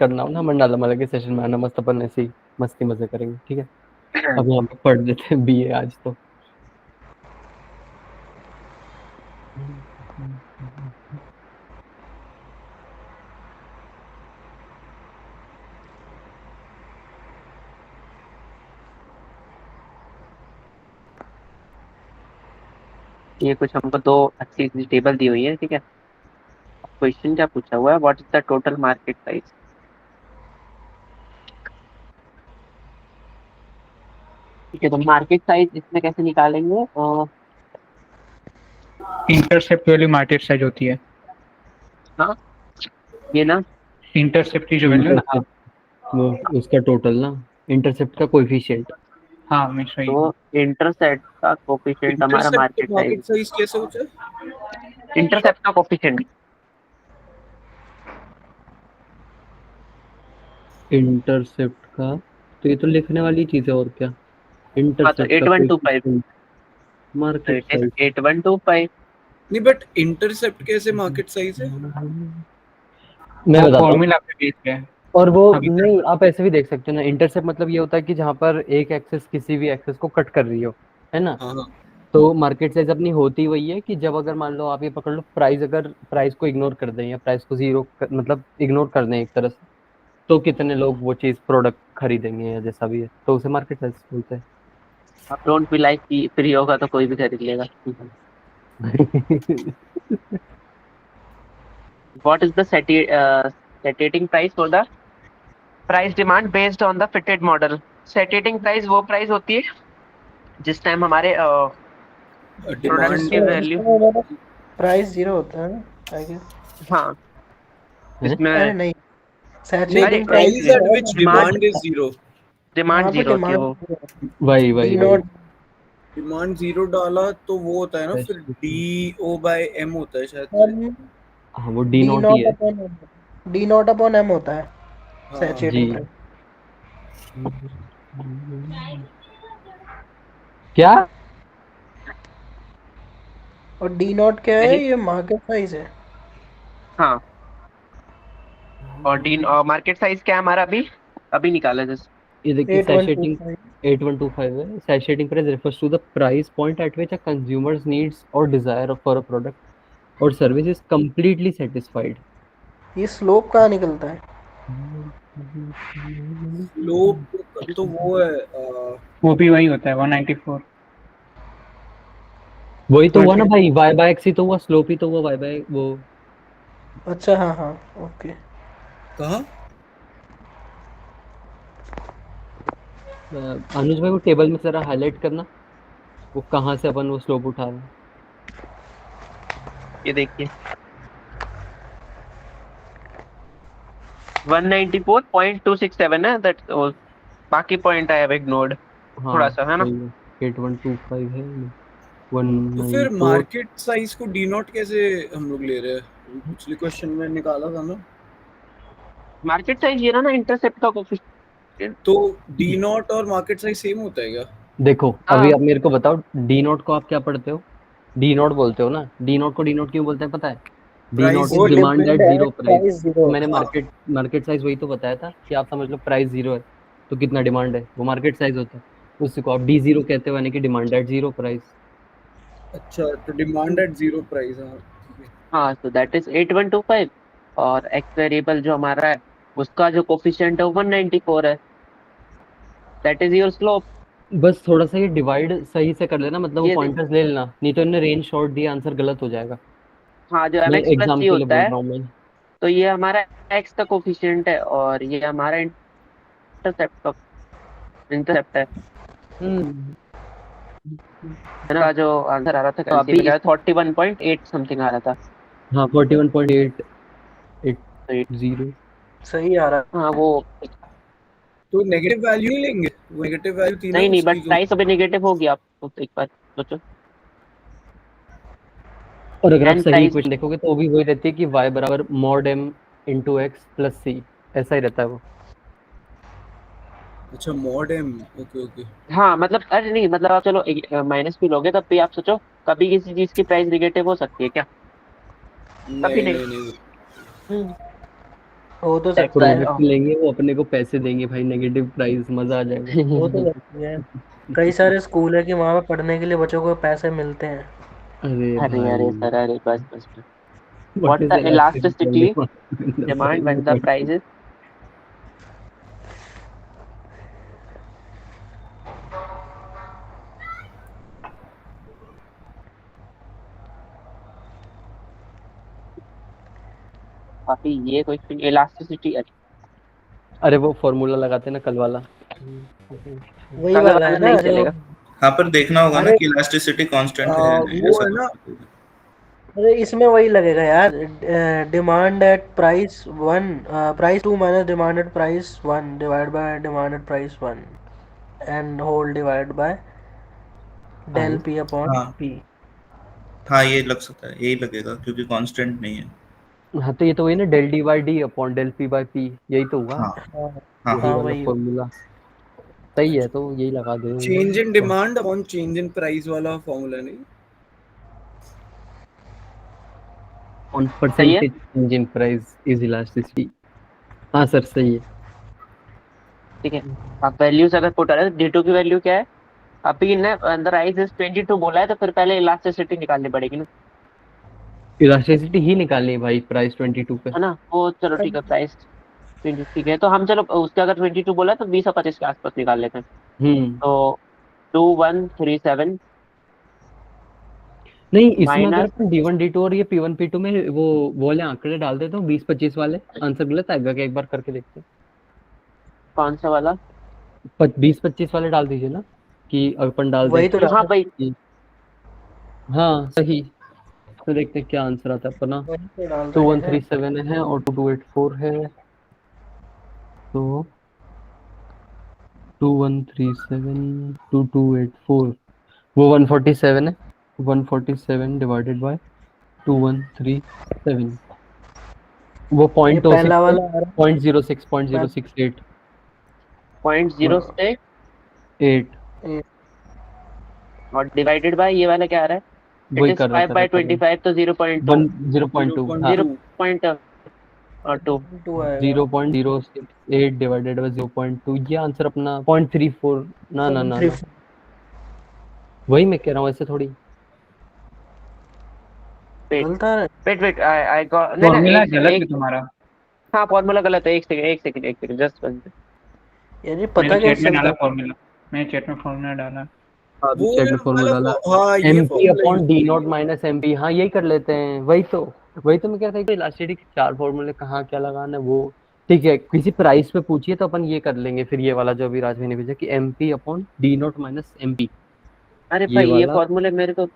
करना हो ना मंडाला माला के सेशन में आना, मस्त अपन ऐसे ही मस्ती मजे करेंगे, ठीक है। अब यहाँ पे पढ़ लेते हैं बीए आज तो। ये कुछ हमको दो अच्छी सी टेबल दी हुई है, ठीक है। क्वेश्चन क्या पूछा हुआ है, what is the total market price. ठीक है, तो मार्केट साइज इसमें कैसे निकालेंगे। इंटरसेप्ट वैल्यू मार्केट साइज होती है। हाँ, ये ना इंटरसेप्ट की जो वैल्यू है ना, हाँ। इंटरसेप्ट वो उसका टोटल ना, इंटरसेप्ट का कोएफिशिएंट। हाँ हमेशा ही। तो इंटरसेप्ट का कोफिशिएंट हमारा इंटरसेप्ट मार्केट का साइज। मार्केट साइज कैसे होता है? इंटरसेप्ट का कोफिशिएंट इंटरसेप्ट का तो ये तो लिखने वाली चीज है, और क्या। हाँ, तो इंटरसेप्ट का 8125। कोएफिशिएंट तो मार्केट इट इज साइज। 8125। नहीं, बट इंटरसेप्ट कैसे मार्केट साइज है? मैं वो बताता हूँ। फॉर्मूला पे बेस है। और वो अभी नहीं, आप ऐसे भी देख सकते हो ना, इंटरसेप्ट मतलब ये होता है कि जहां पर एक एक्सेस किसी भी एक्सेस को कट कर रही हो, है ना। हाँ हाँ। तो मार्केट साइज अपनी होती वही है कि जब अगर मान लो आप ये पकड़ लो, प्राइस अगर प्राइस को इग्नोर कर दें या प्राइस को जीरो मतलब इग्नोर कर दें एक तरह से, तो कितने लोग वो चीज प्रोडक्ट खरीदेंगे या जैसा भी है, तो उसे मार्केट साइज बोलते आप डोंट बी लाइक कि फ्री होगा तो कोई भी खरीद लेगा। हैं। What is the setting price for the price demand based on the fitted model. Setting price वो प्राइस होती है जिस टाइम हमारे प्रोडक्ट डिमांड। की वैल्यू। प्राइस जीरो होता है ना, आई गेस। हाँ, हैं? अरे इसमें नहीं, नहीं, अरे सैचुरेटिंग प्राइस प्राइस एक एट जो है which demand demand is zero. Demand वहाँ पे जीरो होती है डिमांड वो। वही डी वही वही। नॉट डिमांड जीरो डाला तो वो होता है ना, फिर डी ओ बाय एम होता है शायद से। हाँ वो डी डी नॉट ही नॉट है। Upon D naught upon M होता है हाँ। जी। Saturating price. क्या। और डी नॉट क्या है, नहीं, ये मार्केट साइज है। हाँ, और डी मार्केट साइज क्या है हमारा अभी अभी निकाला जस्ट। ये देखिए सैचुरेटिंग 8125। 8125 है। सैचुरेटिंग price refers to the price point at which a consumer's needs or desire for a product or service is completely satisfied. ये स्लोप कहाँ निकलता है? स्लोप तो वो है वो भी वही होता है 194। वही तो हुआ ना मार्केट भाई, y बाय x ही तो हुआ, स्लोप ही तो हुआ y बाय वो। अच्छा हाँ हाँ, ओके। कहाँ? अनुज भाई वो टेबल में जरा हाईलाइट करना, वो कहाँ से अपन वो स्लोप उठा रहे हैं। ये देखिए 194.267 है दैट। बाकी पॉइंट आई हैव इग्नोर्ड हाँ थोड़ा सा, है ना। सही है। 8125 है, वन तो नाइन फिर फोर मार्केट साइज को डी नॉट कैसे हम लोग ले रहे हैं? पिछले क्वेश्चन में निकाला था ना। मार्केट साइज ये रहा ना इंटरसेप्ट का कोफिशिएंट। तो डी नॉट और मार्केट साइज सेम होता है क्या? देखो अभी हाँ, आप मेरे को बताओ, डी नोट को आप क्या पढ़ते हो। डी नोट बोलते हो ना, डी नोट को डी नोट क्यों बोलते हैं पता है। डी नोट प्राइस इज वो जीरो डिमांड पे। एट डिमांड है, जीरो प्राइस। प्राइस जीरो तो मैंने होता है। हाँ। मार्केट साइज वही तो बताया था कि आप समझ लो प्राइस जीरो है, तो कितना डिमांड है वो मार्केट साइज होता है। उसी को आप डी जीरो कहते हो, यानी कि डिमांड एट जीरो प्राइस। अच्छा, तो डिमांड एट जीरो प्राइस। हाँ ठीक है। हाँ, तो दैट इज 8125। और एक्स वेरिएबल जो हमारा है उसका जो कोफिशिएंट है वो 194 है। That is your slope. बस थोड़ा सा ये डिवाइड सही से कर लेना, मतलब वो ये पॉइंटर्स ले लेना, नहीं तो इन्हें रेंज शॉर्ट दिया आंसर गलत हो जाएगा। हाँ, जो एम मैं एक्स प्लस एग्जाम सी के लिए होता बोल है, रहा हूँ मैं। तो ये हमारा एक्स का कोफिशिएंट है और ये हमारा इंटरसेप्ट है। हम्म। है ना, जो आंसर आ रहा था, तो अभी 41.8 समथिंग आ रहा था। हाँ 41.8 तो 80। सही आ रहा हाँ वो तो नेगेटिव वैल्यू ही लेंगे, वो नेगेटिव वैल्यू थी ना नहीं, बट उसकी जो। प्राइस अभी नेगेटिव होगी। आप एक बार सोचो। और अगर आप एंड सही प्राइस इक्वेशन देखोगे तो वो भी वही रहती है कि y बराबर mod m into X plus C, ऐसा ही रहता है वो। अच्छा, मॉड एम। Okay okay. हाँ, मतलब अरे नहीं, मतलब आप चलो माइनस भी लोगे तब भी आप सोचो कभी किसी चीज की प्राइस निगेटिव हो सकती है क्या। कभी नहीं नहीं। नहीं नहीं। हम्म, हो तो That's सकता why, है। प्रोडक्ट लेंगे वो अपने को पैसे देंगे भाई, नेगेटिव प्राइस, मजा आ जाएगा। हो तो सकती है। कई सारे स्कूल है कि वहाँ पे पढ़ने के लिए बच्चों को पैसे मिलते हैं। अरे अरे भाई, अरे सर, अरे बस। What What is the elasticity of elasticity demand when the demand? price is काफी, ये क्वेश्चन इलास्टिसिटी अरे वो फॉर्मूला लगाते हैं ना कल वाला। वही कलर वाला है वाला ना नहीं जो। चलेगा। हाँ, पर देखना होगा ना अरे कि इलास्टिसिटी कांस्टेंट है या नहीं, वो ऐसा है कुछ ना, लगेगा। अरे इसमें वही लगेगा यार। Demand at price one, price two minus demand at price one divide by demand at price one and whole divide by del I, P upon हाँ पी। हाँ, ये लग सकता है, यही लगेगा क्योंकि कांस्टेंट नहीं है। हाँ तो ये तो वही ना, del D by D upon del P by P, यही तो हुआ। हाँ हाँ हाँ वही हाँ हाँ। वाला वही। फॉर्मूला सही है, तो यही लगा दे। Change in demand upon change in price वाला फॉर्मूला नहीं। ऑन सही है। Percentage change in price is elasticity. हाँ सर सही है। ठीक है, आप वैल्यूज अगर पुट करें, D2 की वैल्यू क्या है? अभी ने अंदर आइज इज 22 बोला है, तो फिर पहले इलास्टिसिटी निकालनी पड़ेगी ना, इलास्टिसिटी ही निकालनी है भाई प्राइस 22 पे। है ना? वो चलो ठीक है, प्राइस 20 ठीक है, तो हम चलो उसके अगर 22 बोला तो 20 और 25 के आसपास निकाल लेते हैं। हम्म। तो 2137 नहीं, इसमें अगर माइनस, अपन D1 D2 और ये P1 P2 में वो वाले आंकड़े डाल दे तो 20 25 वाले आंसर गलत आएगा क्या? एक बार करके देखते हैं। कौन सा वाला? 20 25 वाले डाल दीजिए ना, कि अपन डाल दें वही तो हाँ डाला। भाई, कि हाँ सही। तो देखते हैं क्या आंसर आता है अपना। वही तो डाल टू रहे वन हैं। थ्री सेवन है और 2284 है, तो 2137 2284, वो 147 है। 147 डिवाइडेड बाय 2137, वो ये पॉइंट पहला सिक्स है। वाला आ रहा पॉइंट जीरो सिक्स, पॉइंट है। जीरो सिक्स एट 0.06 एट और डिवाइडेड बाय ये वाला क्या आ रहा है? इट वही इज कर रहा 5 था बाय मैं, 25, तो 0.2, वन 0.2, हाँ 0.2। 2 आएगा। 0.068 डिवाइडेड बाय 0.2, ये आंसर अपना 0.34। ना ना ना 3 ना, वही मैं कह रहा हूँ, ऐसे थोड़ी। वेट गलत आ रहा है। वेट वेट, आई गॉट, नहीं ना, फॉर्मूला एक सेकंड, गलत एक, है तुम्हारा। हाँ फॉर्मूला गलत है, एक सेकंड जस्ट वन। यार ये मैंने पता चैट कैसे में चलता डाला है? फॉर्मूला, मैंने चैट में फॉर्मूला डाला। हाँ अभी वो चैट में फॉर्मूला वाला डाला। हाँ, ये M P formula upon use D naught करेंगे। माइनस एम पी, हाँ यही कर लेते हैं। वही तो मैं कह रहा था कि इलास्टिसिटी के चार फॉर्मूले कहाँ क्या लगाना है वो। ठीक है, किसी प्राइस पे पूछिए तो अपन ये कर लेंगे फिर, ये वाला जो अभी राजवी ने भेजा कि M P upon D naught minus M P, अरे ये भाई, ये वाला। फॉर्मूले मेरे को,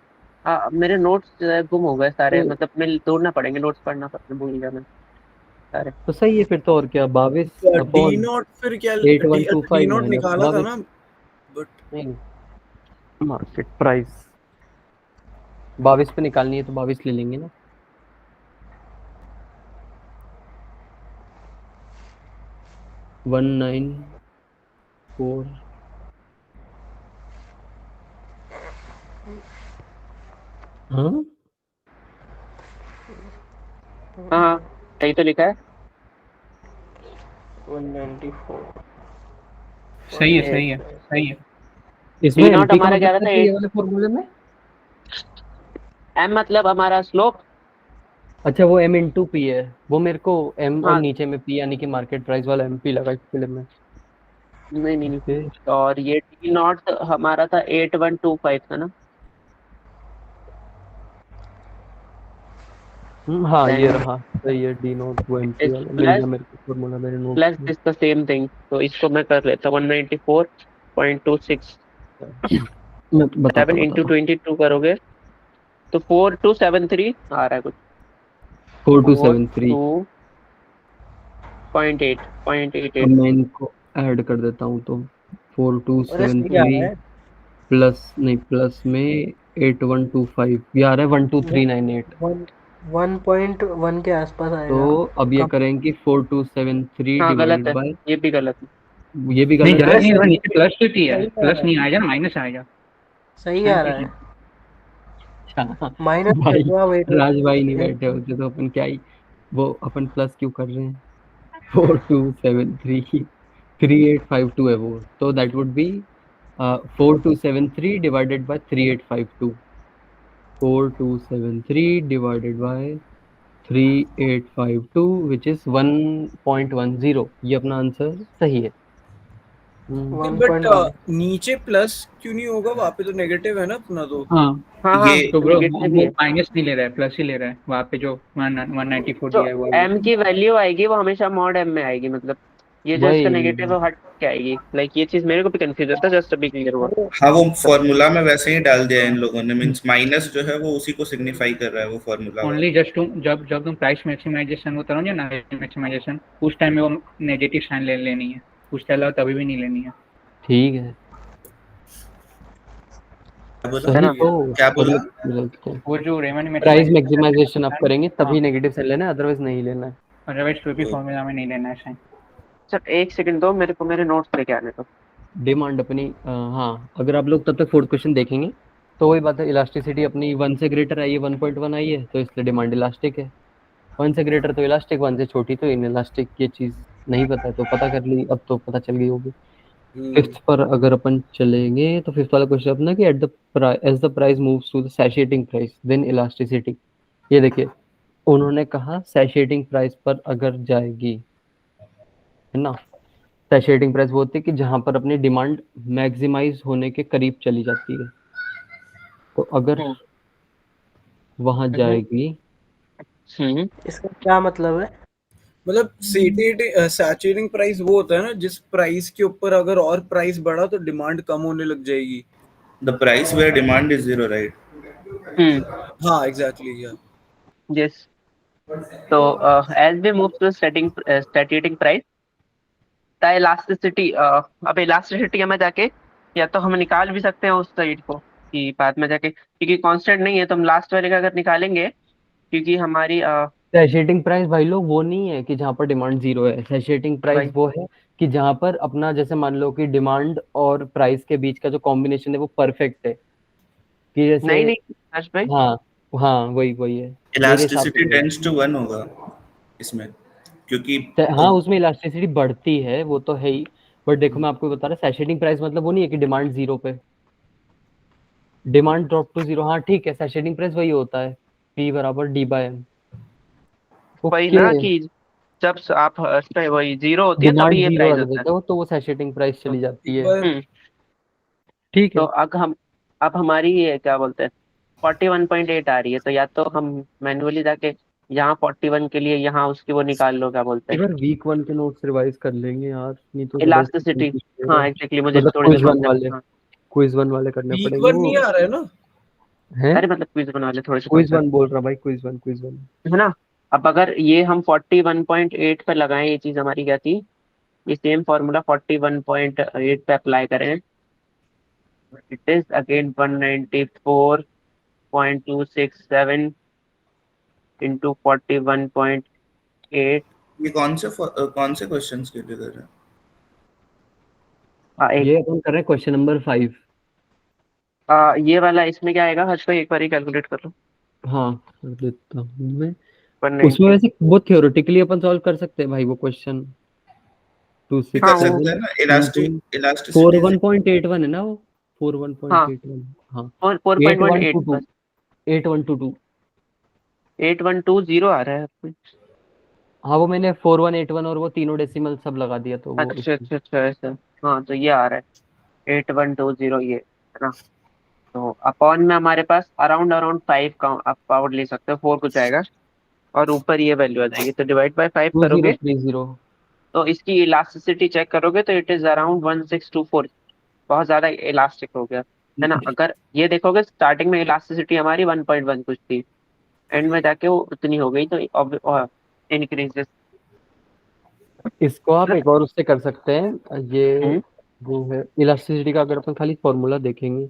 मेरे नोट्स गुम हो गए सारे, तो, मतलब मैं तोड़ना पड़ेंगे, नोट्स पढ़ना पड़ना, भूल गया मैं सारे। तो सही है फिर तो, और क्या, 22 डी अपॉन नॉट फिर क्या? At one D two D five naught minus निकाला था 22, ना, बट नहीं मार्केट प्राइस 22 पे निकालनी है तो 22 ले लेंगे ना। 194, हाँ हाँ हाँ, सही तो लिखा है। 194। सही है, ये सही है, सही है। इसमें डी नॉट एमपी का हमारा मतलब क्या क्या रहता था है? ये वाले फॉर्मूले में? एम मतलब हमारा स्लोप। अच्छा वो एम इंटू पी है, वो मेरे को एम और हाँ, नीचे में पी यानी कि मार्केट प्राइस वाला एमपी लगा इसके लिए मैं। नहीं, ओके। और ये डी नॉट हमारा था 8125 था ना। हाँ ये देन रहा, सही है, डी नोट वो इट एमपी इज वाला मिल प्लस गया मेरे को फॉर्मूला मेरे नोट्स प्लस में। दिस द सेम थिंग, तो इसको मैं कर लेता 194.26, मैं बताता 7 इंटू बताता 22 करोगे तो 4273 आ रहा है कुछ। 4273। 42.8 अब मैं इनको ऐड कर देता हूँ तो फोर टू अरे सेवन सही आ थ्री रहा है। प्लस नहीं, प्लस में 8125, ये आ रहा है 12398। 1.1 के आसपास तो आएगा। अब ये कम। करेंगे 4273 हाँ गलत डिवाइडेड है, बाय, ये भी गलत है। ये भी नहीं, गलत है। गलत नहीं होगा, नीचे प्लस तो थी है, सही आ प्लस रहा नहीं है। आएगा ना, माइनस आएगा। सही आ रहा है। अच्छा माइनस कर भाई, दो, वेट वेट राज भाई नहीं वेट। बैठे होते तो अपन क्या ही, वो अपन प्लस क्यों कर रहे हैं? 4273 3852 है वो, तो that would be 4273 divided by 3852, 4273 divided by 3852 which is 1.10। ये अपना आंसर सही है। बट 1.1 नीचे प्लस क्यों नहीं होगा? वहाँ पे तो नेगेटिव है ना अपना तो। हाँ हाँ हाँ ये तो ब्रो नेगेटिव ही वो है। माइनस नहीं ले रहा है, प्लस ही ले रहा है। वहाँ पे जो 194 जो दिया है वो m की वैल्यू आएगी वो हमेशा मॉड m में आएगी, मतलब ये जो इसका नेगेटिव है वही वो हट के आएगी। लाइक ये चीज मेरे को भी कंफ्यूज होता है, जस्ट अभी क्लियर हुआ। हाँ, वो फॉर्मूला में वैसे ही डाल दिया है इन लोगों ने, मींस माइनस जो है वो उसी को सिग्निफाई कर रहा है वो फॉर्मूला ओनली वाला। जस्ट तुम जब जब तुम प्राइस मैक्सिमाइजेशन वो करो ना मैक्सिमाइजेशन, उस टाइम में वो नेगेटिव साइन ले लेनी है, उसके अलावा कभी भी नहीं लेनी है। ठीक है, क्या बोला? है सही ना? तो क्या बोला? मतलब वो जो रेमन प्राइस मैक्सिमाइजेशन मैक्सिमाइजेशन आप करेंगे हाँ, तभी नेगेटिव साइन लेना है, अदरवाइज नहीं लेना है। अदरवाइज कोई भी फॉर्मूला में नहीं लेना है साइन। सर एक सेकंड दो, मेरे को मेरे नोट्स लेके आने दो। डिमांड अपनी हाँ, अगर आप लोग तब तक फोर्थ क्वेश्चन देखेंगे तो वही बात है, इलास्टिसिटी अपनी 1 से ग्रेटर आई है, 1.1 आई है, तो इसलिए डिमांड इलास्टिक है। 1 से ग्रेटर तो इलास्टिक, 1 से छोटी तो इन इलास्टिक। ये चीज नहीं पता है तो पता कर ली, अब तो पता चल गई होगी। फिफ्थ पर अगर अपन चलेंगे तो फिफ्थ वाला क्वेश्चन अपना कि at the as the price moves to the saturating price then elasticity. ये देखिए, उन्होंने कहा सैचुरेटिंग प्राइस पर अगर जाएगी, है ना। सैचुरेटिंग प्राइस वो होती है कि जहां पर अपनी डिमांड मैक्सिमाइज होने के करीब चली जाती है, तो अगर वहां जाएगी इसका क्या मतलब है? मतलब सैचुरेटिंग प्राइस वो होता है ना जिस प्राइस के ऊपर अगर और प्राइस बढ़ा तो डिमांड कम होने लग जाएगी। The price where demand is zero, right? हाँ एग्जैक्टली या यस। तो as we move to static price the elasticity, अब इलास्टिसिटी में जाके या तो हम निकाल भी सकते हैं उस साइड को कि बाद में जाके, क्योंकि कांस्टेंट नहीं है तो हम लास्ट वाले का अगर निकालेंगे, क्योंकि हमारी सैचुरेटिंग प्राइस भाई लोग वो नहीं है कि जहां पर डिमांड जीरो है। सैचुरेटिंग प्राइस भाई वो है कि जहां पर अपना जैसे मान लो कि डिमांड और प्राइस के बीच का जो कॉम्बिनेशन है वो परफेक्ट है, कि जैसे नहीं नहीं हर्ष भाई। हाँ हाँ वही वही है मेरे हिसाब इलास्टिसिटी से वही टेंड्स टू 1 होगा इसमें, क्योंकि है। हाँ उसमें इलास्टिसिटी बढ़ती है वो तो है ही, बट देखो मैं आपको बता रहा सैचुरेटिंग प्राइस मतलब वो नहीं है कि डिमांड जीरो पे, डिमांड ड्रॉप टू जीरो। हाँ ठीक है, सैचुरेटिंग प्राइस वही होता है, P बराबर D/M। वही ओके, ना कि जब आप वही जीरो होती है डिमांड तभी ये जीरो प्राइस रख होता है। देते हो तो वो सैचुरेटिंग प्राइस चली जाती एक है। बार हम्म। ठीक तो है, अब हमारी ये क्या बोलते हैं 41.8 आ रही है, तो या तो हम मैन्युअली जाके यहाँ 41 के लिए यहाँ उसकी वो निकाल लो, क्या बोलते एक हैं बार वीक 1 के नोट्स रिवाइज कर लेंगे यार, नहीं तो जबरदस्ती इलास्टिसिटी। confuse हो रहा हाँ है। एग्जैक्टली, मुझे मतलब थोड़े से क्विज वन कॉन्सेप्ट। वाले, हाँ क्विज वन वाले करने वीक पड़ेंगे वन वो। नहीं आ रहा है ना? है अरे मतलब क्विज बना ले थोड़े से क्विज कॉन्सेप्ट, वन बोल रहा भाई, क्विज वन क्विज वन। है ना। अब अगर ये हम 41.8 पे लगाएं, ये चीज हमारी क्या थी, ये सेम फॉर्मूला 41.8 पे अप्लाई करें, इट इज अगेन 194.267 इंटू 41.8। ये कौन से क्वेश्चंस के लिए कर रहे हैं? एक ये अपन कर रहे हैं क्वेश्चन नंबर 5। ये वाला इसमें क्या आएगा हर्ष भाई, एक बार ही कैलकुलेट कर लो। हाँ कर देता हूँ मैं। उसमें 190। वैसे वो थियोरेटिकली अपन सॉल्व कर सकते हैं भाई वो क्वेश्चन, ये कर हाँ वो, सकते हैं 267 ना, इंटू इलास्टिसिटी। 41.81 है ना वो, हाँ 41.81। हाँ 4.18 8122, बस। 8122। 8120 आ रहा है आपको। हाँ वो मैंने 4181 और वो तीनों डेसिमल सब लगा दिया तो वो अच्छा इसलिए। अच्छा अच्छा ऐसा। हाँ तो ये आ रहा है 8120 ये, है ना। तो अपॉन में हमारे पास अराउंड अराउंड 5 का आप पावर ले सकते हो, 4 कुछ आएगा और ऊपर ये वैल्यू आ जाएगी, तो डिवाइड बाय 5 करोगे 2030। तो इसकी इलास्टिसिटी चेक करोगे तो इट इज अराउंड 1624। बहुत ज्यादा इलास्टिक हो गया, है ना। अगर ये देखोगे स्टार्टिंग में इलास्टिसिटी हमारी 1.1 कुछ थी, एंड में जाके वो उतनी हो गई, तो इंक्रीजेस। इसको आप एक और उससे कर सकते हैं, ये हम्म जो है इलास्टिसिटी का अगर अपन खाली फॉर्मूला देखेंगे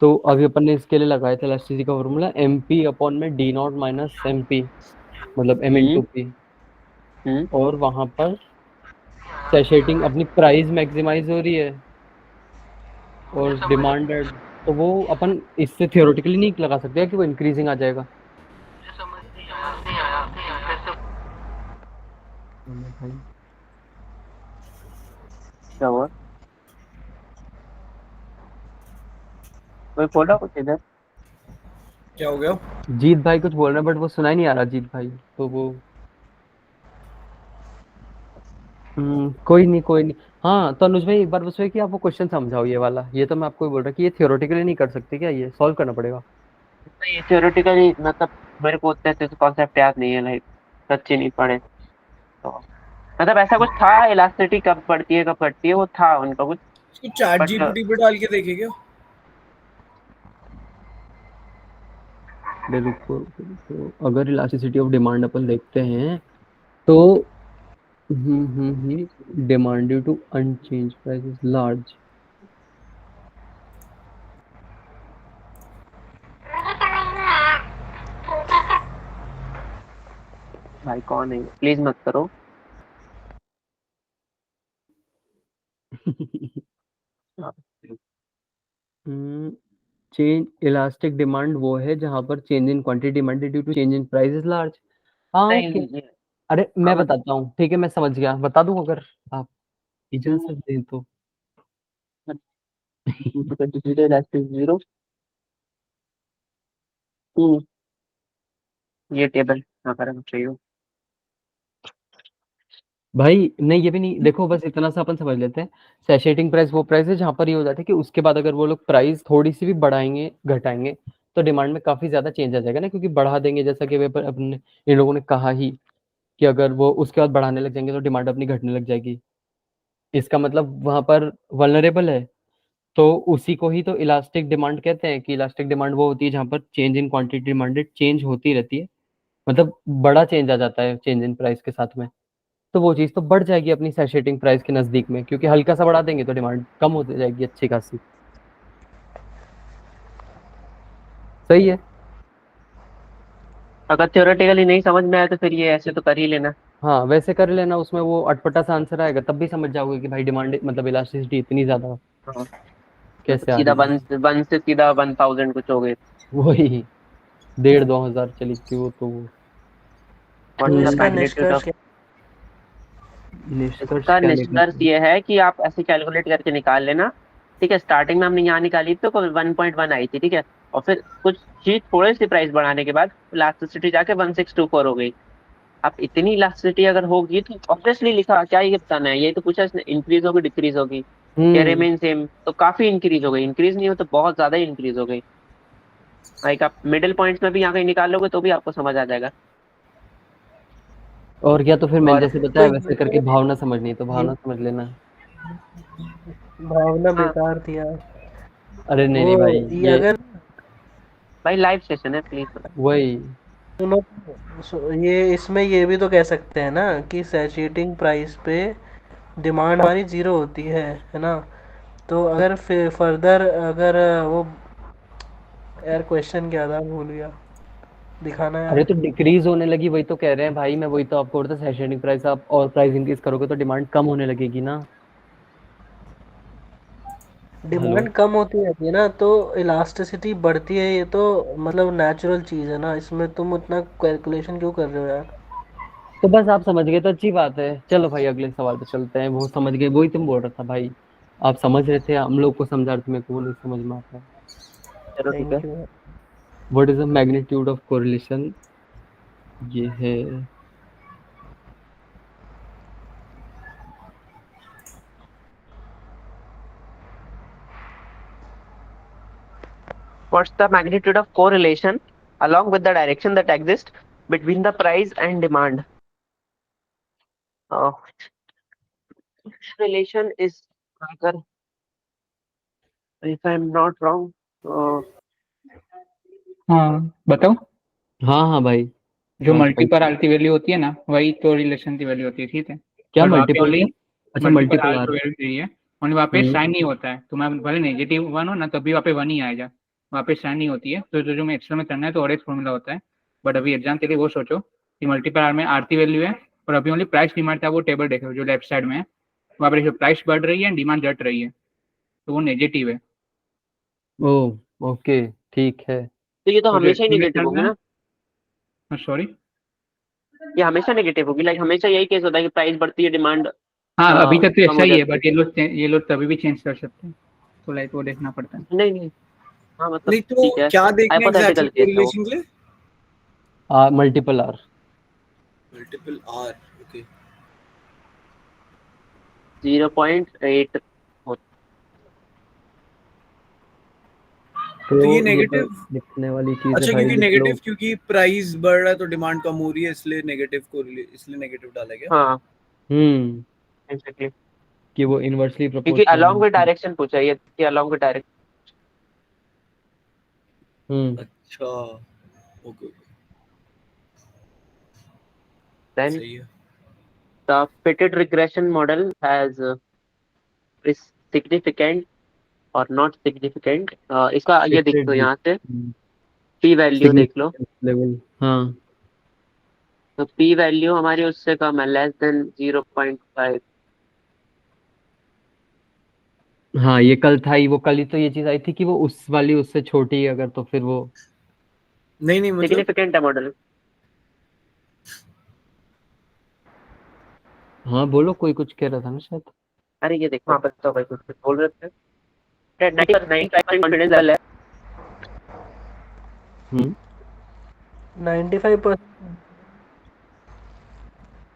तो अभी अपन ने इसके लिए लगाया था इलास्टिसिटी का फॉर्मूला MP अपॉन में D0 माइनस MP, मतलब M हम्म इंटू P। हम्म और वहां पर सैचुरेटिंग अपनी प्राइस मैक्सिमाइज हो रही है और डिमांडेड, तो वो अपन इससे थियोरेटिकली नहीं लगा सकते कि वो इंक्रीजिंग आ जाएगा। भाई क्या हुआ? कोई बोला कुछ इधर? क्या हो गया? जीत भाई कुछ बोल रहे हैं बट वो सुनाई नहीं आ रहा जीत भाई, तो वो कोई नहीं कोई नहीं। हाँ तो अनुज भाई एक बार बस है कि आप वो क्वेश्चन समझाओ ये वाला, ये तो मैं आपको ही बोल रहा कि ये थियोरेटिकली नहीं कर सकते क्या, ये सॉल्व करना पड़ेगा। नहीं, थियोरेटिकली मतलब मेरे को उतने से कॉन्सेप्ट याद नहीं है, लाइक सच्ची नहीं पढ़े तो। मतलब ऐसा कुछ था, इलास्टिसिटी कब बढ़ती है कब घटती है, वो था उनका कुछ। इसको चैट बट जीपीटी पे डाल के देखे क्या? बिल्कुल बिल्कुल, अगर इलास्टिसिटी ऑफ डिमांड अपन देखते हैं तो demand due to unchange price is large. भाई कौन है, प्लीज मत करो। चेंज इलास्टिक डिमांड वो है जहां पर change in quantity demanded due to change in price is large. हाँ ओके। नहीं अरे मैं हम बताता हूँ, ठीक है मैं समझ गया, बता दूं अगर आप इजाजत दें तो। जीरो। ये टेबल यहाँ पर हम चाहिए। भाई नहीं ये भी नहीं, देखो बस इतना सा अपन समझ लेते हैं। सैचुरेटिंग प्राइस वो प्राइस है जहां पर ये हो जाता है कि उसके बाद अगर वो लोग प्राइस थोड़ी सी भी बढ़ाएंगे घटाएंगे तो डिमांड में काफी ज्यादा चेंज आ जाएगा ना, क्योंकि बढ़ा देंगे जैसा कि वेपर अपने इन लोगों ने कहा ही कि अगर वो उसके बाद बढ़ाने लग जाएंगे तो डिमांड अपनी घटने लग जाएगी। इसका मतलब वहां पर वल्नरेबल है। तो उसी को ही तो इलास्टिक डिमांड कहते हैं कि इलास्टिक डिमांड वो होती है जहां पर change in quantity demanded change होती रहती है, मतलब बड़ा चेंज आ जाता है चेंज इन प्राइस के साथ में। तो वो चीज़ तो बढ़ जाएगी अपनी सैचुरेटिंग प्राइस के नज़दीक में, क्योंकि हल्का सा बढ़ा देंगे तो डिमांड कम हो जाएगी अच्छी खासी। सही है। अगर थियोरेटिकली नहीं समझ में आया तो फिर ये ऐसे तो कर ही लेना। हाँ वैसे कर लेना, उसमें वो अटपटा सा आंसर आएगा तब भी समझ जाओगे कि भाई डिमांड मतलब इलास्टिसिटी इतनी ज्यादा हाँ, मतलब कैसे आ सीधा रही वन है। वन से सीधा 1000 कुछ हो गए। वही 1500-2000 चली थी वो तो वो। व्हाट तो इज द इसका मैग्नीट्यूड निष्कर्ष ऑफ? क्या? निष्कर्ष इसका क्या निष्कर्ष निकलता है। ये है कि आप ऐसे कैलकुलेट करके निकाल लेना। ठीक है, स्टार्टिंग में हमने यहाँ निकाली तो 1.1 आई थी, ठीक है। और फिर कुछ ही थोड़े सी प्राइस बढ़ाने के बाद इलास्टिसिटी जाके 1624 हो गई। अब इतनी इलास्टिसिटी अगर होगी तो ऑब्वियसली लिखा क्या ये बताना है, ये तो पूछा इसने, इंक्रीज होगी डिक्रीज होगी या हम्म। रिमेन सेम, तो काफी इंक्रीज हो गई। इंक्रीज नहीं हो तो बहुत ज्यादा इंक्रीज हो गई। लाइक आप मिडिल पॉइंट्स में भी यहाँ कहीं निकाल लोगे तो भी आपको समझ आ जाएगा। और क्या, तो फिर मैंने और जैसे तो बताया वैसे करके भावना समझनी है तो ये भावना समझ लेना। भावना हाँ बेकार थी यार। अरे नहीं वो नहीं भाई ये ये अगर भाई लाइव सेशन है, प्लीज। वही। सुनो, ये इसमें ये भी तो कह सकते हैं ना कि सैचुरेटिंग प्राइस पे डिमांड हमारी जीरो होती है ना। तो अगर फिर फर्दर अगर वो, यार क्वेश्चन क्या था भूल गया, दिखाना अरे यार। तो डिक्रीज होने लगी वही तो कह रहे हैं भाई, मैं वही तो आपको बोलता सैचुरेटिंग प्राइस आप और प्राइस इंक्रीज करोगे तो डिमांड कम होने लगेगी ना। हेलो। डिमांड कम होती रहती है ना तो इलास्टिसिटी बढ़ती है, ये तो मतलब नेचुरल चीज़ है ना, इसमें तुम उतना कैलकुलेशन क्यों कर रहे हो यार। तो बस आप समझ गए तो अच्छी बात है, चलो भाई अगले सवाल पे चलते हैं। वो समझ गए वही तुम बोल रहा था भाई, आप समझ रहे थे हम लोग को समझा रहे थे, मेरे को वो नहीं समझ में आता है। चलो ठीक है। Thank you. What is the magnitude of correlation, ये है। What's the magnitude of correlation along with the direction that exists between the price and demand? Uh, relation is, अगर if I'm not wrong, हाँ बताओ। हाँ हाँ भाई। जो हाँ तो भाई मल्टीपल आरती वैल्यू होती है ना, वही तो रिलेशन की वैल्यू होती है, ठीक है। क्या बट वहाँ पे मल्टीपल ओनली क्या। अच्छा multiple multiple R R. Value चाहिए, ओनली वहाँ पे हम्म। साइन नहीं होता है। तो मैं भले नेगेटिव वन हो ना तभी वहाँ पे वन ही आएगा, वहाँ पे साइन नहीं होती है। तो जो मैं एक्सेल में करना है तो और एक फॉर्मूला होता है। बट अभी एग्जाम के लिए वो सोचो कि मल्टीपल आर में आरती वैल्यू है और अभी ओनली प्राइस डिमांड का वो टेबल देखो जो लेफ्ट साइड में है, वहाँ पे देखो प्राइस बढ़ रही है डिमांड घट रही है, तो वो नेगेटिव है। ओ ओके ठीक है। तो ये तो तो जो हमेशा ही एक्सेल में निगेटिव चल होंगे रहा ना। है, सॉरी, ये हमेशा नेगेटिव होगी, लाइक हमेशा यही केस होता है कि प्राइस बढ़ती है, डिमांड हाँ अभी तक तो कम ऐसा हो ही है, जाती बट ये लोग तभी भी चेंज कर सकते हैं, तो लाइक वो देखना पड़ता है। नहीं नहीं, हाँ मतलब नहीं तो ठीक है, क्या देखना एग्जैक्टली हाइपोथेटिकल केस है वो। कोरिलेशन के लिए? Multiple R. Multiple R, okay. 0.8 तो तो ये ये तो नेगेटिव, लिखने वाली चीज है अच्छा भाई, क्योंकि लिख लो। नेगेटिव, क्योंकि प्राइस बढ़ रहा है तो डिमांड कम हो रही है, इसलिए नेगेटिव को, इसलिए नेगेटिव डाला गया। हाँ हम्म एग्जैक्टली, कि वो इनवर्सली क्योंकि प्रोपोर्शनल अलोंग है। विद डायरेक्शन पूछा है, ये कि अलोंग विद डायरेक्शन। हम्म अच्छा, ओके, देन सही है। The fitted regression model has is significant और नॉट सिग्निफिकेंट। इसका ये देख लो, फिटेड यहाँ से पी वैल्यू देख लो। Significance level. हाँ तो पी वैल्यू हमारी उससे कम है, लेस देन 0.5। हाँ, ये कल था ही, वो कल ही तो ये चीज आई थी कि वो उस वाली उससे छोटी है अगर, तो फिर वो। नहीं नहीं, मतलब सिग्निफिकेंट है मॉडल। हाँ बोलो, कोई कुछ कह रहा था ना शायद। अरे ये देखो, हाँ बताओ भाई, कुछ बोल रहे थे। 95% कॉन्फिडेंस लेवल है। 95%।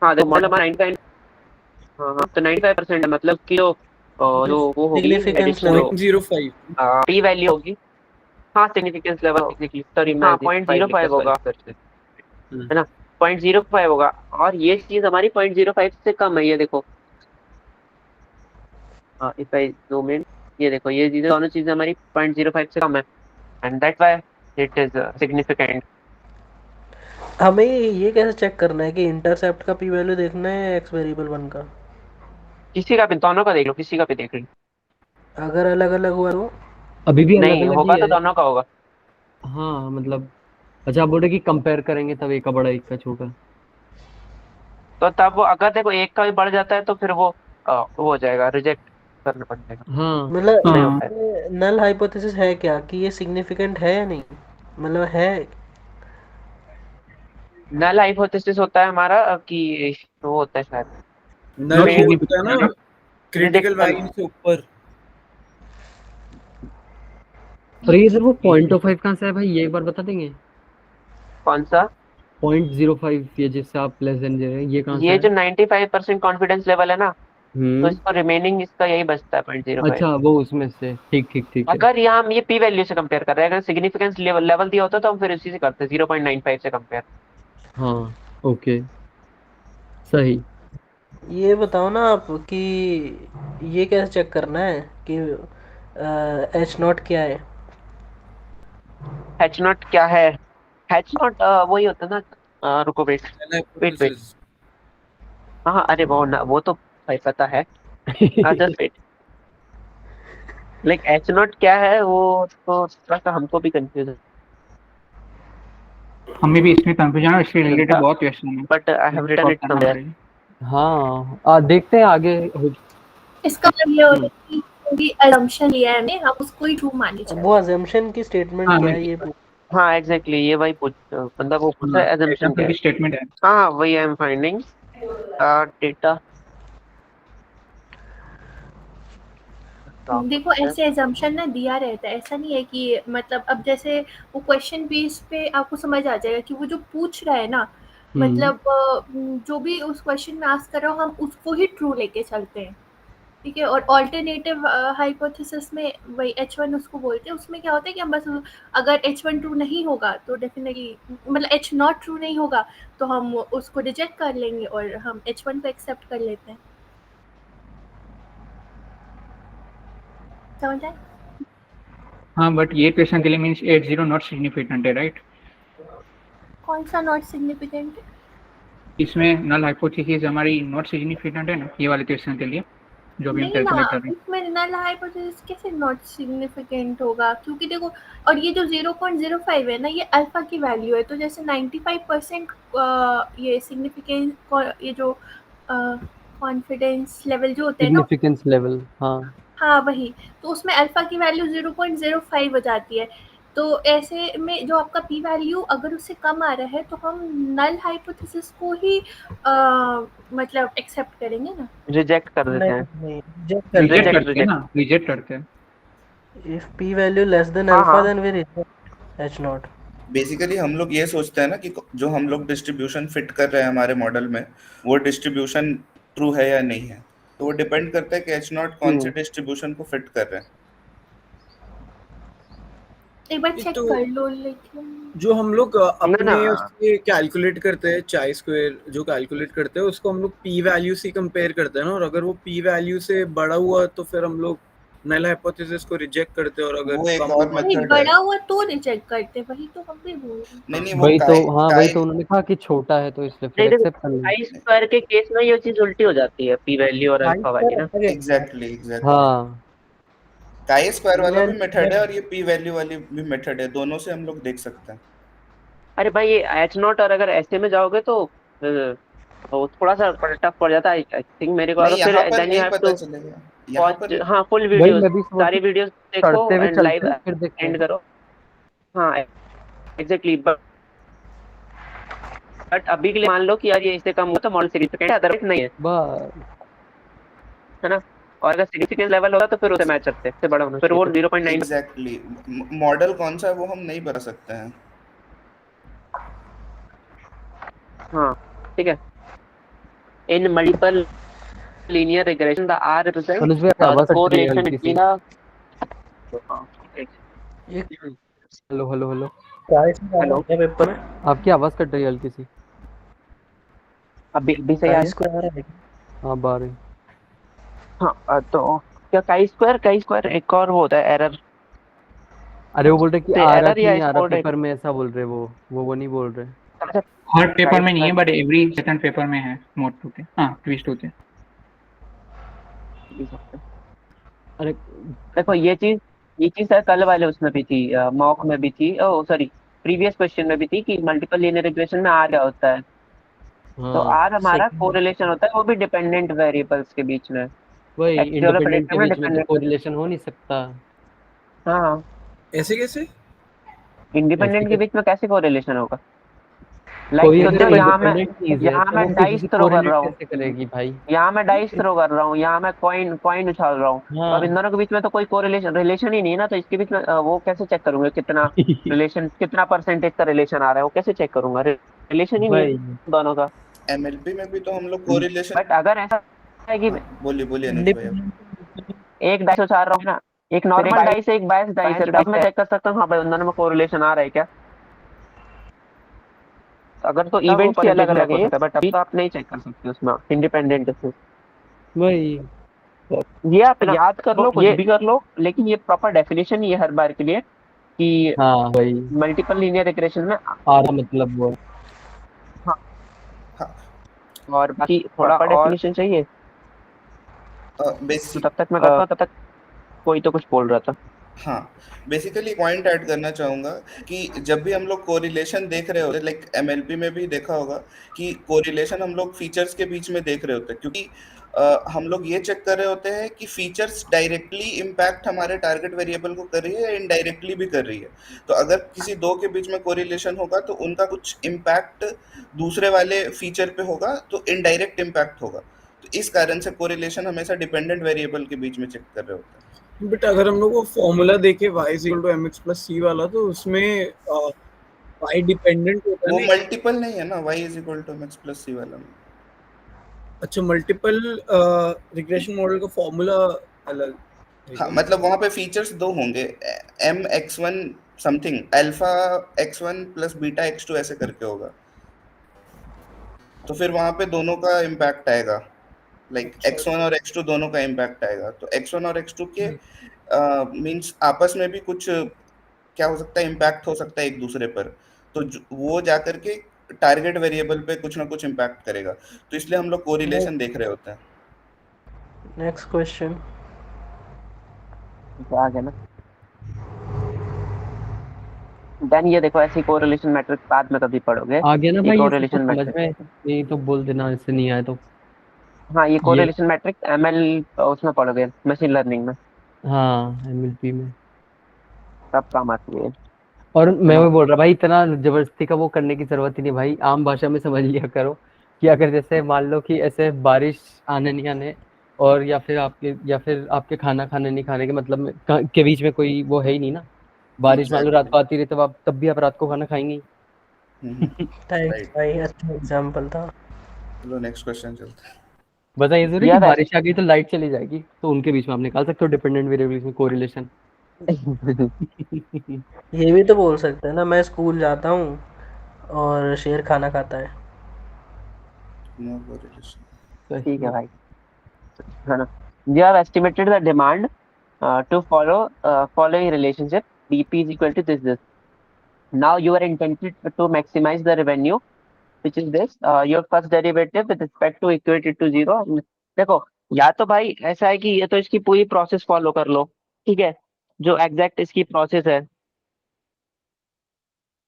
हाँ देखो, मॉडल हमारा 95, हाँ हाँ, तो 95% है, मतलब कि जो वो होगी सिग्निफिकेंस एडिशन, लेवल। जो 0.05। पी वैल्यू होगी। हाँ सिग्निफिकेंस लेवल टेक्निकली, सॉरी हाँ 0.05 होगा, है ना, 0.05 होगा। और ये चीज हमारी 0.05 से कम है, ये देखो। हाँ इफ आई जूम इन, ये देखो, ये चीजें, दोनों चीजें हमारी 0.05 से कम है, and that why it is significant. हमें ये कैसे चेक करना है कि इंटरसेप्ट का पी वैल्यू देखना है एक्स वेरिएबल वन का? किसी का भी, दोनों का देख लो, किसी का भी देख लो। अगर अलग अलग हुआ तो? अभी भी अलग नहीं अलग ही होगा तो है। दोनों का होगा। हाँ मतलब, अच्छा आप बोल रहे कि कंपेयर करेंगे तब एक का बड़ा एक का छोटा। तो तब वो, अगर देखो एक का भी बढ़ जाता है तो फिर वो वो हो जाएगा, रिजेक्ट करना पड़ जाएगा, हाँ मतलब नहीं हाँ होता है। नल हाइपोथेसिस है क्या कि ये सिग्निफिकेंट है या नहीं, मतलब है? नल हाइपोथेसिस होता है हमारा कि वो होता है शायद नल नॉट वो फेल, होता है ना, सिग्निफिकेंट। क्रिटिकल रिजेक्ट कर। वैल्यू से ऊपर। और ये इधर वो 0.05 कहाँ से है भाई, ये एक बार बता देंगे। कौन सा? 0.05, ये जिससे आप लेस देन दे रहे हैं, ये कहाँ से ये है। जो 95% कॉन्फिडेंस लेवल है ना, तो हम्म इसका रिमेनिंग इसका यही बचता है 0.05। अच्छा, वो उसमें से, ठीक ठीक ठीक है। अगर यहाँ हम ये पी वैल्यू से कंपेयर कर रहे हैं, अगर सिग्निफिकेंस लेवल लेवल दिया होता तो हम फिर इसी से करते, 0.95 से कंपेयर। हाँ ओके, सही। ये बताओ ना आप कि ये कैसे चेक करना है कि एच नॉट क्या है? एच नॉट क्या है? एच नॉट वही होता है ना, रुको वेट, नल वेट वेट, हाइपोथेसिस। हाँ हाँ, अरे वो ना, वो तो भाई पता है, just wait. Like H naught क्या है, वो तो थोड़ा सा हमको भी कंफ्यूज हमें भी इसमें कंफ्यूजन है, इसके रिलेटेड है, बहुत क्वेश्चन है, but I have written solve it करना समवेयर। पड़ेगा। हाँ देखते हैं आगे इसका मतलब ये होता हम्म, है कि कोई assumption लिया है हमने, हम उसको ही ट्रू मान के चल वो रहे अजम्पशन की स्टेटमेंट हाँ क्या मैं है ये हाँ एग्जैक्टली, ये वही पूछ, मतलब वो पूछ रहा है assumption एग्जाम्पल क्या की है। स्टेटमेंट है। हाँ हाँ, वही आई एम फाइंडिंग डेटा। हैं। देखो ऐसे assumption ना दिया रहता है, ऐसा नहीं है कि मतलब अब जैसे वो क्वेश्चन बेस पे आपको समझ आ जाएगा कि वो जो पूछ रहा है ना, हम्म मतलब जो भी उस क्वेश्चन में आस्क कर रहा हो हम उसको ही ट्रू लेके चलते हैं, ठीक है। और ऑल्टरनेटिव हाइपोथेसिस में वही H1 उसको बोलते हैं, उसमें क्या होता है कि हम बस अगर H1 ट्रू नहीं होगा तो डेफिनेटली, मतलब H नॉट ट्रू नहीं होगा तो हम उसको रिजेक्ट कर लेंगे और हम H1 को एक्सेप्ट कर लेते हैं। समझ आए? हाँ बट ये क्वेश्चन के लिए मीन्स 80 नॉट सिग्निफिकेंट है, राइट? कौन सा नॉट सिग्निफिकेंट है? इसमें नल हाइपोथेसिस हमारी नॉट सिग्निफिकेंट है ना, ये वाले क्वेश्चन के लिए जो भी हम नहीं ना, कैलकुलेट कर रहे हैं। इसमें नल हाइपोथेसिस कैसे नॉट सिग्निफिकेंट होगा, क्योंकि देखो, और ये जो 0.05 है ना, ये अल्फा की वैल्यू है, तो जैसे 95% ये सिग्निफिकेंट, ये जो कॉन्फिडेंस लेवल जो होते हैं ना, सिग्निफिकेंस लेवल, हाँ। हाँ वही, तो उसमें अल्फा की वैल्यू 0.05 हो जाती है। तो ऐसे में जो आपका पी वैल्यू अगर उससे कम आ रहा है तो हम नल हाइपोथेसिस को ही मतलब एक्सेप्ट करेंगे ना। रिजेक्ट कर देते हैं। नहीं रिजेक्ट करते रिजेक्ट हैं। करते हैं ना, रिजेक्ट करते हैं। If P value less than हाँ, अल्फा हाँ। Then we reject H naught. Basically हम लोग ये सोचते हैं ना कि जो हम लोग डिस्ट्रीब्यूशन फिट कर रहे हैं हमारे मॉडल में, वो डिस्ट्रीब्यूशन ट्रू है या नहीं है। तो वो डिपेंड करता है कि एच नॉट कौन से डिस्ट्रीब्यूशन को फिट कर रहे हैं। एक बार ये चेक तो कर लो लेकिन जो हम लोग ना अपने उससे कैलकुलेट करते हैं, चाई स्क्वायर जो कैलकुलेट करते हैं उसको हम लोग पी वैल्यू से कंपेयर करते हैं ना, और अगर वो पी वैल्यू से बड़ा हुआ तो फिर हम लोग नल हाइपोथेसिस को रिजेक्ट करते हैं, और अगर वो एक कम और हुआ नहीं मेथड है। बड़ा हुआ तो रिजेक्ट करते, वही तो हम भी बोल रहे हैं। नहीं वो वही तो, हाँ वही काई तो उन्होंने कहा कि छोटा है तो इसलिए फिर नहीं, देखो एक्सेप्ट कर लेंगे। आई स्क्वायर के केस में ये चीज उल्टी हो जाती है, पी वैल्यू और आई अल्फा वाली ना। स्क्वायर एग्जैक्टली हाँ काई स्क्वायर वाला भी मेथड है मैं और ये पी वैल्यू वाली भी मेथड है, दोनों से हम लोग देख सकते हैं। अरे भाई ये एच नॉट, और अगर ऐसे में जाओगे तो वो थोड़ा सा टफ पड़ जाता है आई थिंक मेरे को। नहीं और फिर यहाँ पर देन यू नहीं हैव पता टू चलेगा, यहाँ वॉच, पर हाँ, फुल वही वीडियोस, मैं भी सोच सारी वीडियोस देखो चढ़ते हुए एंड चलते लाइव हैं फिर देखते एंड हैं। करो। हाँ एग्जैक्टली, बट अभी के लिए मान लो कि यार ये इससे कम हुआ तो मॉडल सिग्निफिकेंट है, अदरवाइज नहीं है, बस है ना। और अगर सिग्निफिकेंस लेवल होगा तो फिर उसे मैच करते हैं, इससे बड़ा होना, फिर वो 0.9। एग्जैक्टली मॉडल कौन सा है वो हम नहीं बता सकते हैं। हाँ ठीक है। इन multiple linear regression the R represents अनुज भाई the आवाज कट रही है correlation हल्की सी। between the hello hello hello, चाई से आ हेलो, रहा है पेपर में। आपकी आवाज कट रही है हल्की सी। अभी सही आ चाई रही है। स्क्वायर आ रहा है। हाँ बारह। हाँ तो क्या काई स्क्वायर एक और वो होता है एरर, अरे वो बोल रहे कि तो आ रहा एरर कि या नहीं आ रहा स्कोर पेपर में, ऐसा बोल रहे वो नहीं बोल रहे। हर पेपर में नहीं है, काई बट एवरी सेकंड पेपर में है मोड 2 के। हाँ ट्विस्ट होते हैं। अरे देखो ये चीज है, कल वाले उसमें भी थी, मॉक में भी थी, ओ सॉरी प्रीवियस क्वेश्चन में भी थी कि मल्टीपल लीनियर रिग्रेशन में आर क्या होता है। तो हाँ आर हमारा सेकंड कोरिलेशन होता है, वो भी डिपेंडेंट वेरिएबल्स के बीच में, वही एक्चुअल और इंडिपेंडेंट के प्रेडिक्टेड में बीच में तो डिपेंडेंट। कोरिलेशन हो नहीं सकता। हाँ, ऐसे कैसे? ऐसे इंडिपेंडेंट के के बीच में कैसे कोरिलेशन होगा? लाइक कोई अगर सोचो इंडिपेंडेंट चीज है यहाँ तो मैं वो किसी डाइस से थ्रो कर कोरिलेट रहा हूँ, कैसे करेगी भाई। यहाँ मैं डाइस थ्रो कर रहा हूँ, यहाँ मैं कॉइन उछाल रहा हूँ। तो अब इन हाँ दोनों के बीच में तो कोई रिलेशन ही नहीं है ना, तो इसके बीच में वो कैसे चेक करूंगा कितना परसेंटेज का रिलेशन आ रहा है, वो कैसे चेक करूंगा? रिलेशन ही नहीं है भाई दोनों का। एमएलपी में भी तो हम लोग कोरिलेशन। बट अगर ऐसा है कि हाँ बोलिए बोलिए अनुज भाई आप। इंडिपेंडेंट एक डाइस उछाल रहा हूँ ना, एक नॉर्मल डाइस है, एक बायस डाइस है, तब मैं चेक कर सकता हूँ हाँ भाई उन दोनों में कोरिलेशन आ रहा है क्या। अगर तो इवेंट्स ही अलग अलग हो सकता है, बट अभी तो आप नहीं चेक कर सकते उसमें इंडिपेंडेंट। भाई ये आप याद कर लो, कुछ भी कर लो, लेकिन ये प्रॉपर डेफिनेशन ही है हर बार के लिए कि हाँ भाई मल्टीपल लीनियर रिग्रेशन में। आ रहा मतलब वो हाँ, हाँ और बाकी थोड़ा और डेफिनेशन चाहिए तो बेसिक तब तक मैं करता हूँ, तब तक कोई तो कुछ बोल रहा था। हाँ बेसिकली पॉइंट ऐड करना चाहूंगा कि जब भी हम लोग कोरिलेशन देख रहे होते, लाइक एमएलपी में भी देखा होगा कि कोरिलेशन हम लोग फीचर्स के बीच में देख रहे होते हैं, क्योंकि हम लोग ये चेक कर रहे होते हैं कि फीचर्स डायरेक्टली इम्पैक्ट हमारे टारगेट वेरिएबल को कर रही है या इनडायरेक्टली भी कर रही है। तो अगर किसी दो के बीच में कोरिलेशन होगा तो उनका कुछ इम्पैक्ट दूसरे वाले फीचर पे होगा, तो इनडायरेक्ट इम्पैक्ट होगा। तो इस कारण से कोरिलेशन हमेशा डिपेंडेंट वेरिएबल के बीच में चेक कर रहे होते हैं। बट अगर हम लोग वो फॉर्मूला देखे y equal to mx plus c वाला, तो उसमें y डिपेंडेंट होता वो है। मल्टीपल नहीं है ना, y is equal to mx plus c वाला में। अच्छा, मल्टीपल रिग्रेशन मॉडल का फॉर्मूला अलग है हाँ क्या? मतलब वहां पे फीचर्स दो होंगे, M X one something alpha X one plus beta X two ऐसे करके होगा, तो फिर वहां पे दोनों का इम्पैक्ट आएगा, लाइक अच्छा एक्स वन और एक्स टू दोनों का इम्पैक्ट आएगा। तो एक्स वन और एक्स टू के मीन्स आपस में भी कुछ क्या हो सकता है, इम्पैक्ट हो सकता है एक दूसरे पर। तो वो जा करके टारगेट वेरिएबल पे कुछ ना कुछ इम्पैक्ट करेगा, तो इसलिए हम लोग कोरिलेशन देख रहे होते हैं। Next question. आ गया ना। देन ये देखो, ऐसी कोरिलेशन मैट्रिक्स बाद में कभी पढ़ोगे। आ गया ना ये भाई, ये सब तो कोरिलेशन समझ मैट्रिक्स, में, यही तो बोल देना इससे नहीं आया तो। हाँ ये ये कोरिलेशन मैट्रिक्स एमएल उसमें पढ़ोगे, मशीन लर्निंग में हाँ एमएलपी में। तब काम आती है। और है मैं ना। वो बोल रहा भाई, इतना जबरदस्ती का वो करने की जरूरत ही नहीं भाई, आम भाषा में समझ लिया करो कि अगर जैसे मान लो कि ऐसे बारिश आने नहीं आने, और या फिर आपके खाना खाने नहीं खाने के मतलब के बीच में कोई वो है ही नहीं ना। बारिश मान लो रात एग्जैक्टली। को आती रही, तब भी आप रात को खाना खाएंगे ही। Thanks right. भाई, अच्छा एग्जांपल था। चलो नेक्स्ट क्वेश्चन चलते हैं। बताइए जरूरी कि यार बारिश आ गई तो लाइट चली जाएगी, तो उनके बीच में आप निकाल सकते हो डिपेंडेंट वेरिएबल्स में कोरिलेशन। ये भी तो बोल सकते हैं ना, मैं स्कूल जाता हूँ और शेर खाना खाता है। No correlation. ठीक है भाई, है ना। You have estimated the demand to follow following relationship. DP is equal to this. Now you are intended to maximize the revenue, which is this. Your first derivative with respect to equate it to zero. देखो, या तो भाई ऐसा है कि ये तो इसकी पूरी प्रोसेस फॉलो कर लो, ठीक है, जो एग्जैक्ट इसकी प्रोसेस है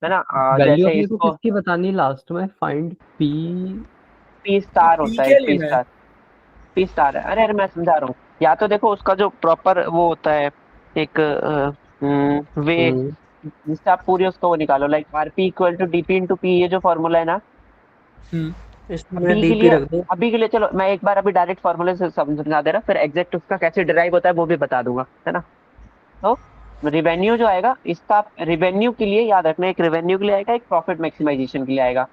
ना। वैल्यू जैसे अपने को इसको किसकी बतानी लास्ट में, find P. P star P होता है, क्या पी लेना है? स्टार। पी स्टार है, अरे अरे मैं समझा रहा हूँ। या तो देखो उसका जो प्रॉपर वो होता है, एक वे हम्म जिससे आप पूरी उसको वो निकालो, like RP equal to DP into P, ये जो फॉर्मूला है ना। हम्म इसमें अभी के डीपी लिए रख दो। अभी के लिए चलो मैं एक बार अभी डायरेक्ट फॉर्मूले से समझा दे रहा, फिर एग्जैक्ट उसका कैसे डिराइव होता है वो भी बता दूंगा, है ना। तो रिवेन्यू जो आएगा इसका, रिवेन्यू के लिए याद रखना, एक रिवेन्यू के लिए आएगा, एक प्रॉफिट मैक्सिमाइजेशन के लिए आएगा।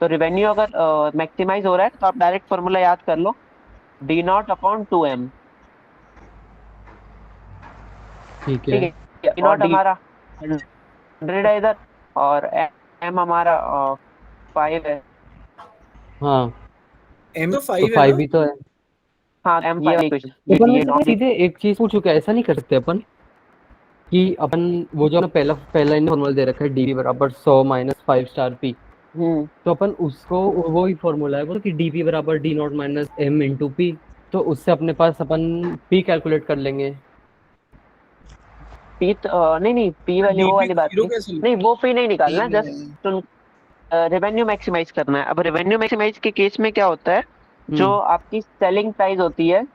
तो रिवेन्यू अगर मैक्सिमाइज हो रहा है तो आप डायरेक्ट फॉर्मूला याद कर लो, डी नॉट अपॉन 2m। ठीक है। ठीक है, डी और नॉट डी। हमारा 100 है इधर, और एम हमारा 5 है। हाँ, एम तो तो 5 है ना? 5 ही तो है। हाँ एम ये वाली इक्वेशन, तो अपन ये वैसे नॉट। सीधे एक चीज पूछो, क्या ऐसा नहीं कर सकते अपन कि अपन वो जो ना पहला पहला इन फॉर्मूला दे रखा है डीपी बराबर 100 माइनस 5 स्टार पी, हम्म। तो अपन उसको वो ही फॉर्मूला है वो कि डीपी बराबर D naught minus M into P, तो उससे अपने पास अपन पी कैलकुलेट कर लेंगे। पी नहीं नहीं, पी वैल्यू वो डीपी वाली बात जीरो नहीं। कैसे नहीं वो पी नहीं पी निकालना, में जस्ट रेवेन्यू मैक्सिमाइज करना है। अब रेवेन्यू मैक्सिमाइज के केस में क्या होता है, जो हम्म आपकी सेलिंग प्राइस होती है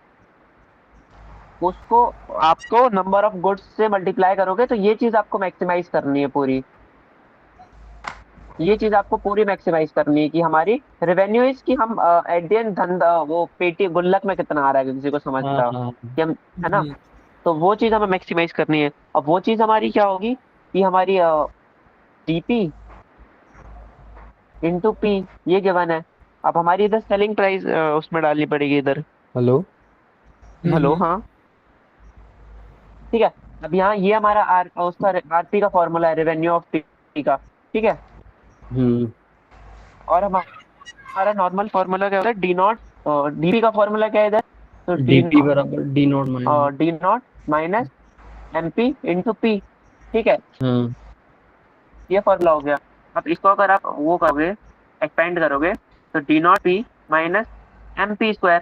उसको आपको नंबर ऑफ गुड्स से मल्टीप्लाई करोगे, तो ये चीज आपको मैक्सिमाइज करनी है पूरी। ये चीज आपको पूरी मैक्सिमाइज करनी है कि हमारी रेवेन्यू इज कि हम एट द एंड धंधा वो पेटी गुल्लक में कितना आ रहा है, किसी को हाँ समझता हो हाँ। कि हम, है ना। तो वो चीज हमें मैक्सिमाइज करनी है। अब वो चीज हमारी क्या होगी कि हमारी डीपी इंटू पी, ये गिवन है। अब हमारी इधर सेलिंग प्राइस उसमें डालनी पड़ेगी इधर। हेलो। हेलो, हाँ। ठीक है, अब यहाँ ये हमारा उसका आरपी का फॉर्मूला है, रेवेन्यू ऑफ पी का। ठीक है, हम्म और हमारा नॉर्मल फॉर्मूला क्या होता है, डी नॉट। डीपी का फॉर्मूला क्या है इधर, तो डीपी बराबर D naught minus. D naught minus MP into P. ठीक है, हाँ, ये फॉर्मूला हो गया। अब इसको अगर आप वो करोगे, एक्सपेंड करोगे, तो D naught P minus M P square.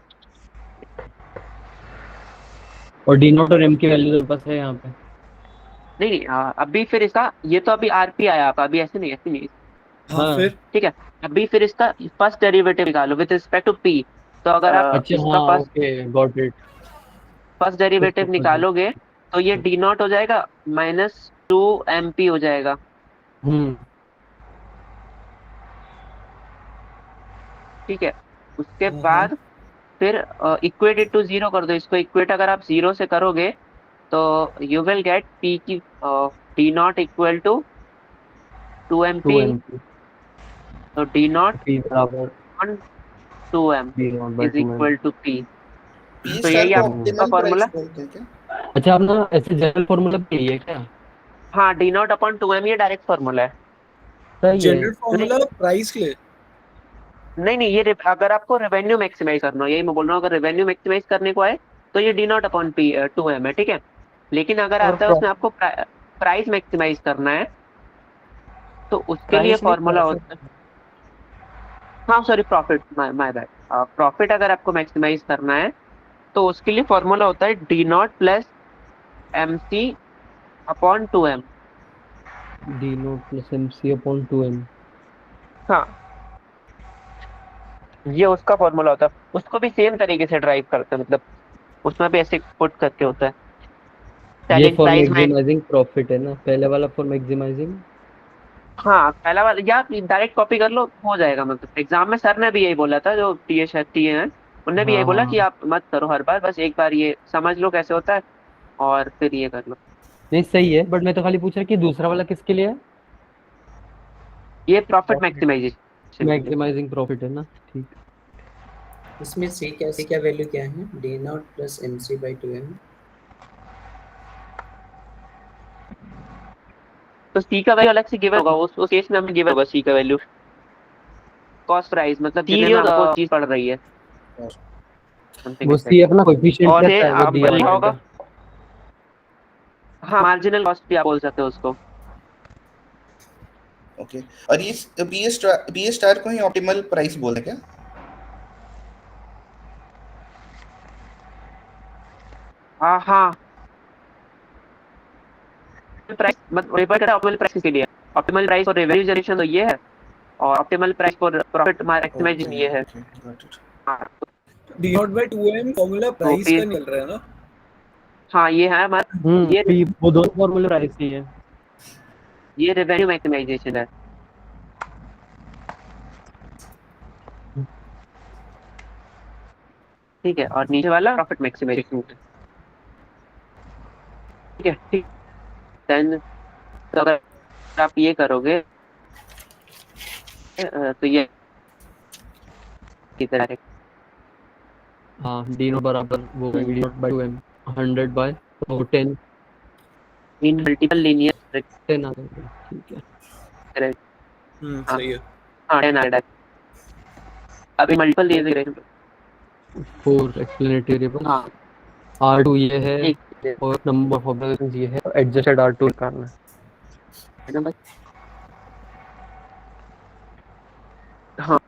और डी नॉट और एम की वैल्यू तो बस है यहाँ पे। नहीं नहीं, अभी फिर इसका ये तो अभी आरपी आया आपका, अभी ऐसे नहीं, ऐसे नहीं। हाँ हाँ। फिर ठीक है, अभी फिर इसका फर्स्ट डेरिवेटिव निकालो विद रिस्पेक्ट टू पी। तो अगर आप अच्छा इसका हाँ, okay got it. First derivative निकालोगे तो ये डी नॉट हो जाएगा माइनस 2 MP हो जाएगा। हम्म ठीक है, उसके बाद फिर इक्वेट इट टू जीरो कर दो इसको। इक्वेट अगर आप जीरो से करोगे तो यू विल गेट पी की D naught equal to 2 MP। 2 M. तो डी नॉट पी बराबर on 2m D not by is 2 M. Equal to P. P तो स्टार यही को आपका ऑप्टिमल फॉर्मूला। प्राइस बोलते हैं क्या? अच्छा, आप ना ऐसे जनरल फॉर्मूला पे ही है क्या? हाँ, डी नॉट अपॉन 2m ये डायरेक्ट फॉर्मूला है। सही है। जनरल नहीं फॉर्मूला प्राइस के लिए। नहीं नहीं, अगर आपको रेवेन्यू मैक्सिमाइज करना हो, यही मैं बोल रहा हूँ, अगर रेवेन्यू मैक्सिमाइज करने को आए तो ये D naught upon P 2m है। ठीक है, लेकिन अगर और आता है उसमें आपको प्राइस मैक्सिमाइज करना है तो उसके लिए प्राइस नहीं, फॉर्मूला प्रॉफिट। होता है। हाँ sorry, profit, my bad. Profit अगर आपको मैक्सिमाइज करना है तो उसके लिए फॉर्मूला होता है D naught plus M C upon 2m। D naught plus M C upon 2 M. हाँ, ये उसका फॉर्मूला होता है। उसको भी सेम तरीके से ड्राइव करते हैं, मतलब उसमें भी ऐसे पुट करके होता है, ये सेलिंग फॉर प्राइस में। मैक्सिमाइजिंग प्रॉफिट है ना, पहले वाला फॉर मैक्सिमाइजिंग हाँ पहला वाला या डायरेक्ट कॉपी कर लो, हो जाएगा। मतलब एग्जाम में सर ने भी यही बोला था, जो टीए हैं उनने भी यही हाँ बोला हाँ कि आप मत करो हर बार, बस एक बार ये समझ लो कैसे होता है और फिर ये कर लो। नहीं सही है, बट मैं तो खाली पूछ रहा कि दूसरा वाला किसके लिए है? ये प्रॉफिट मैक्सिमाइजेशन के लिए। मैक्सिमाइजिंग प्रॉफिट है ना, ठीक। इसमें सी क्या वैल्यू क्या है? D naught plus M C by 2m। तो सी का वैल्यू अलग से गिवन होगा, उस केस में हमें गिवन होगा सी का वैल्यू। कॉस्ट प्राइस मतलब जितने में हमको चीज पड़ रही है, something वो like that। सी अपना कोएफिशिएंट और ये कैसा है वो दिया लिखा हुआ होगा, है? हाँ मार्जिनल कॉस्ट भी आप बोल सकते हो उसको। ओके, और ये बी स्टार को ही ऑप्टिमल प्राइस बोलते हैं क्या? हाँ प्राइस मतलब रिफर करता है ऑप्टिमल प्राइस के लिए। Optimal price for revenue generation तो ये है, और optimal price for profit maximisation ये है। Okay, got it. हाँ D not by 2m formula price फिर- का निकल रहा है ना? हाँ ये है हमारा, ये वो दोनों फॉर्मूले प्राइस ही है। ये रेवेन्यू मैक्सिमाइजेशन है। ठीक है, और नीचे वाला प्रॉफिट मैक्सिमाइजेशन। ठीक है ठीक। देन तो अगर आप ये करोगे तो ये कितना है? हाँ डी नोट बराबर वो D naught by 2m 100 by 10 in multiple linear 10 आ जाएगा, ठीक है। सही है। हाँ 10 आ रहा है। अभी मल्टीपल लीनियर 4 एक्सप्लेनेटरी वेरिएबल। हाँ R2 ये है एक और नंबर ऑफ ऑब्जर्वेशंस ये है, एडजस्टेड R2 निकालना है। है ना भाई? हाँ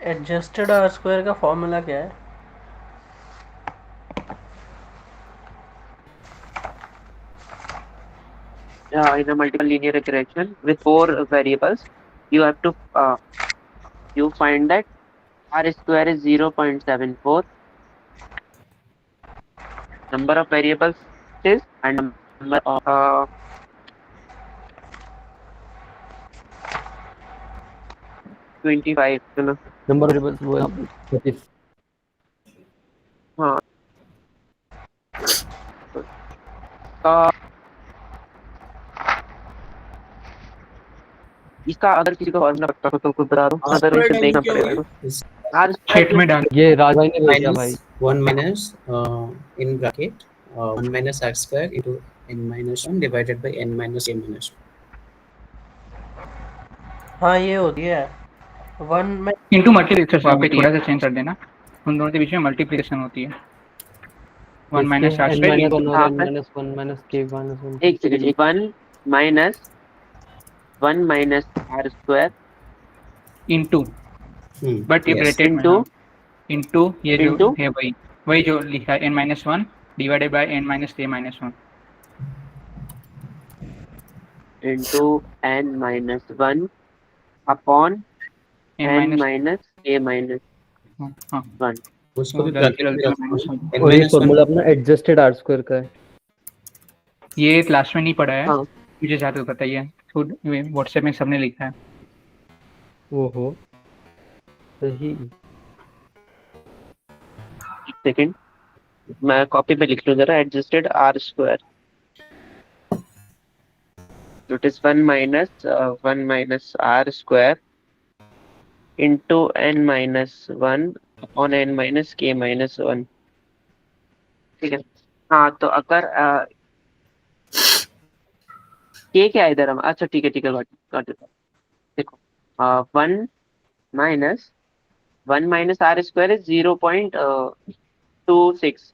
एडजस्टेड आर स्क्वायर का फॉर्मूला क्या है? in a multiple linear regression with 4 variables, you have to you find that r square is 0.74, number of variables is, and number of 25 है ना? नंबर ऑफ वेरिएबल्स वो यहाँ पे 25। हाँ इसका अगर किसी को फॉर्मूला पता हो तो कुछ बता दो, अगर इसे देखना पड़ेगा। r चैट में डाल। ये राजभाई ने भेजा भाई। Minus 1 minus in bracket 1 minus R square into n minus 1 divided by n minus a minus 1। हाँ ये होती है 1 में इनटू मल्टीप्लिकेशन, वहाँ पे होती है। थोड़ा सा चेंज कर देना, उन दोनों के बीच में मल्टीप्लिकेशन होती है। 1 minus R n square minus 1 और हाँ, n minus 1 minus k minus 1। एक second, 1 minus r square into, but ये ब्रैकेट में इनटू इनटू ये जो into? है वही जो लिखा है n-1 divided by n-k-1 into n minus 1 upon n minus a minus हाँ 1। उसको भी गलती ब्रैकेट में गलती रखना में n और ये माइनस 1। फॉर्मूला अपना एडजस्टेड R स्क्वायर का है। ये क्लास में नहीं पढ़ा है, हाँ। मुझे ज़्यादा पता ही है, खुद व्हाट्सएप में सबने लिखा है। ओहो सही। एक सेकंड मैं कॉपी पे लिख लूँ जरा, adjusted r square, it is 1 minus r square into n minus 1 on n minus k minus 1। ठीक है। हाँ तो अगर k क्या है इधर हम, अच्छा ठीक है got it। देखो 1 माइनस r स्क्वायर इज 0.26,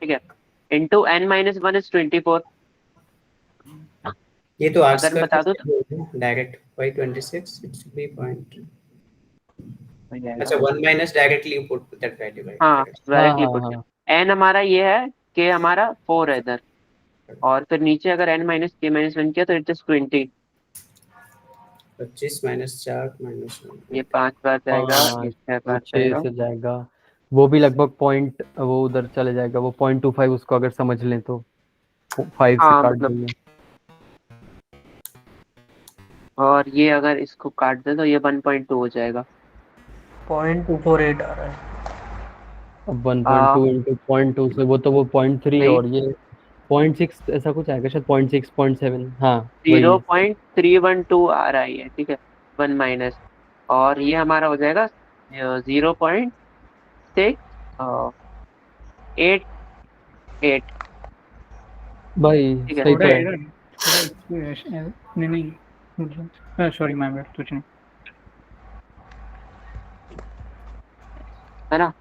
ठीक है, into n माइनस 1 इज 24। ये तो आर अगर मैं बता दूं square direct by 26 it should be point. अच्छा 1 minus directly you put that value right? हाँ डायरेक्टली हाँ, पुट हाँ। n हमारा ये है, k हमारा 4 है इधर, और फिर नीचे अगर n माइनस k माइनस 1 किया तो इट इज 20। 25 माइनस 4 माइनस 1 ये 5 बार जाएगा, हाँ, ये 6 वो बार 6 जाएगा। से जाएगा, वो भी लगभग पॉइंट वो उधर चले जाएगा, वो 0.25 उसको अगर समझ लें तो 5 से हाँ काट मतलब देंगे। और ये अगर इसको काट दे तो ये 1.2 हो जाएगा। 0.248 आ रहा है। अब 1.2 इंटू 0.2 से वो तो वो 0.3 नहीं, और ये 0.6 ऐसा कुछ आएगा शायद, 0.6 0.7, हाँ वही है। 0.312 आ रहा है ये, ठीक है, 1 माइनस, और ये हमारा हो जाएगा 0.688, भाई ठीक है। सही थोड़ा तो है। एरर, नहीं नहीं, सॉरी माय बैड, कुछ नहीं। है ना।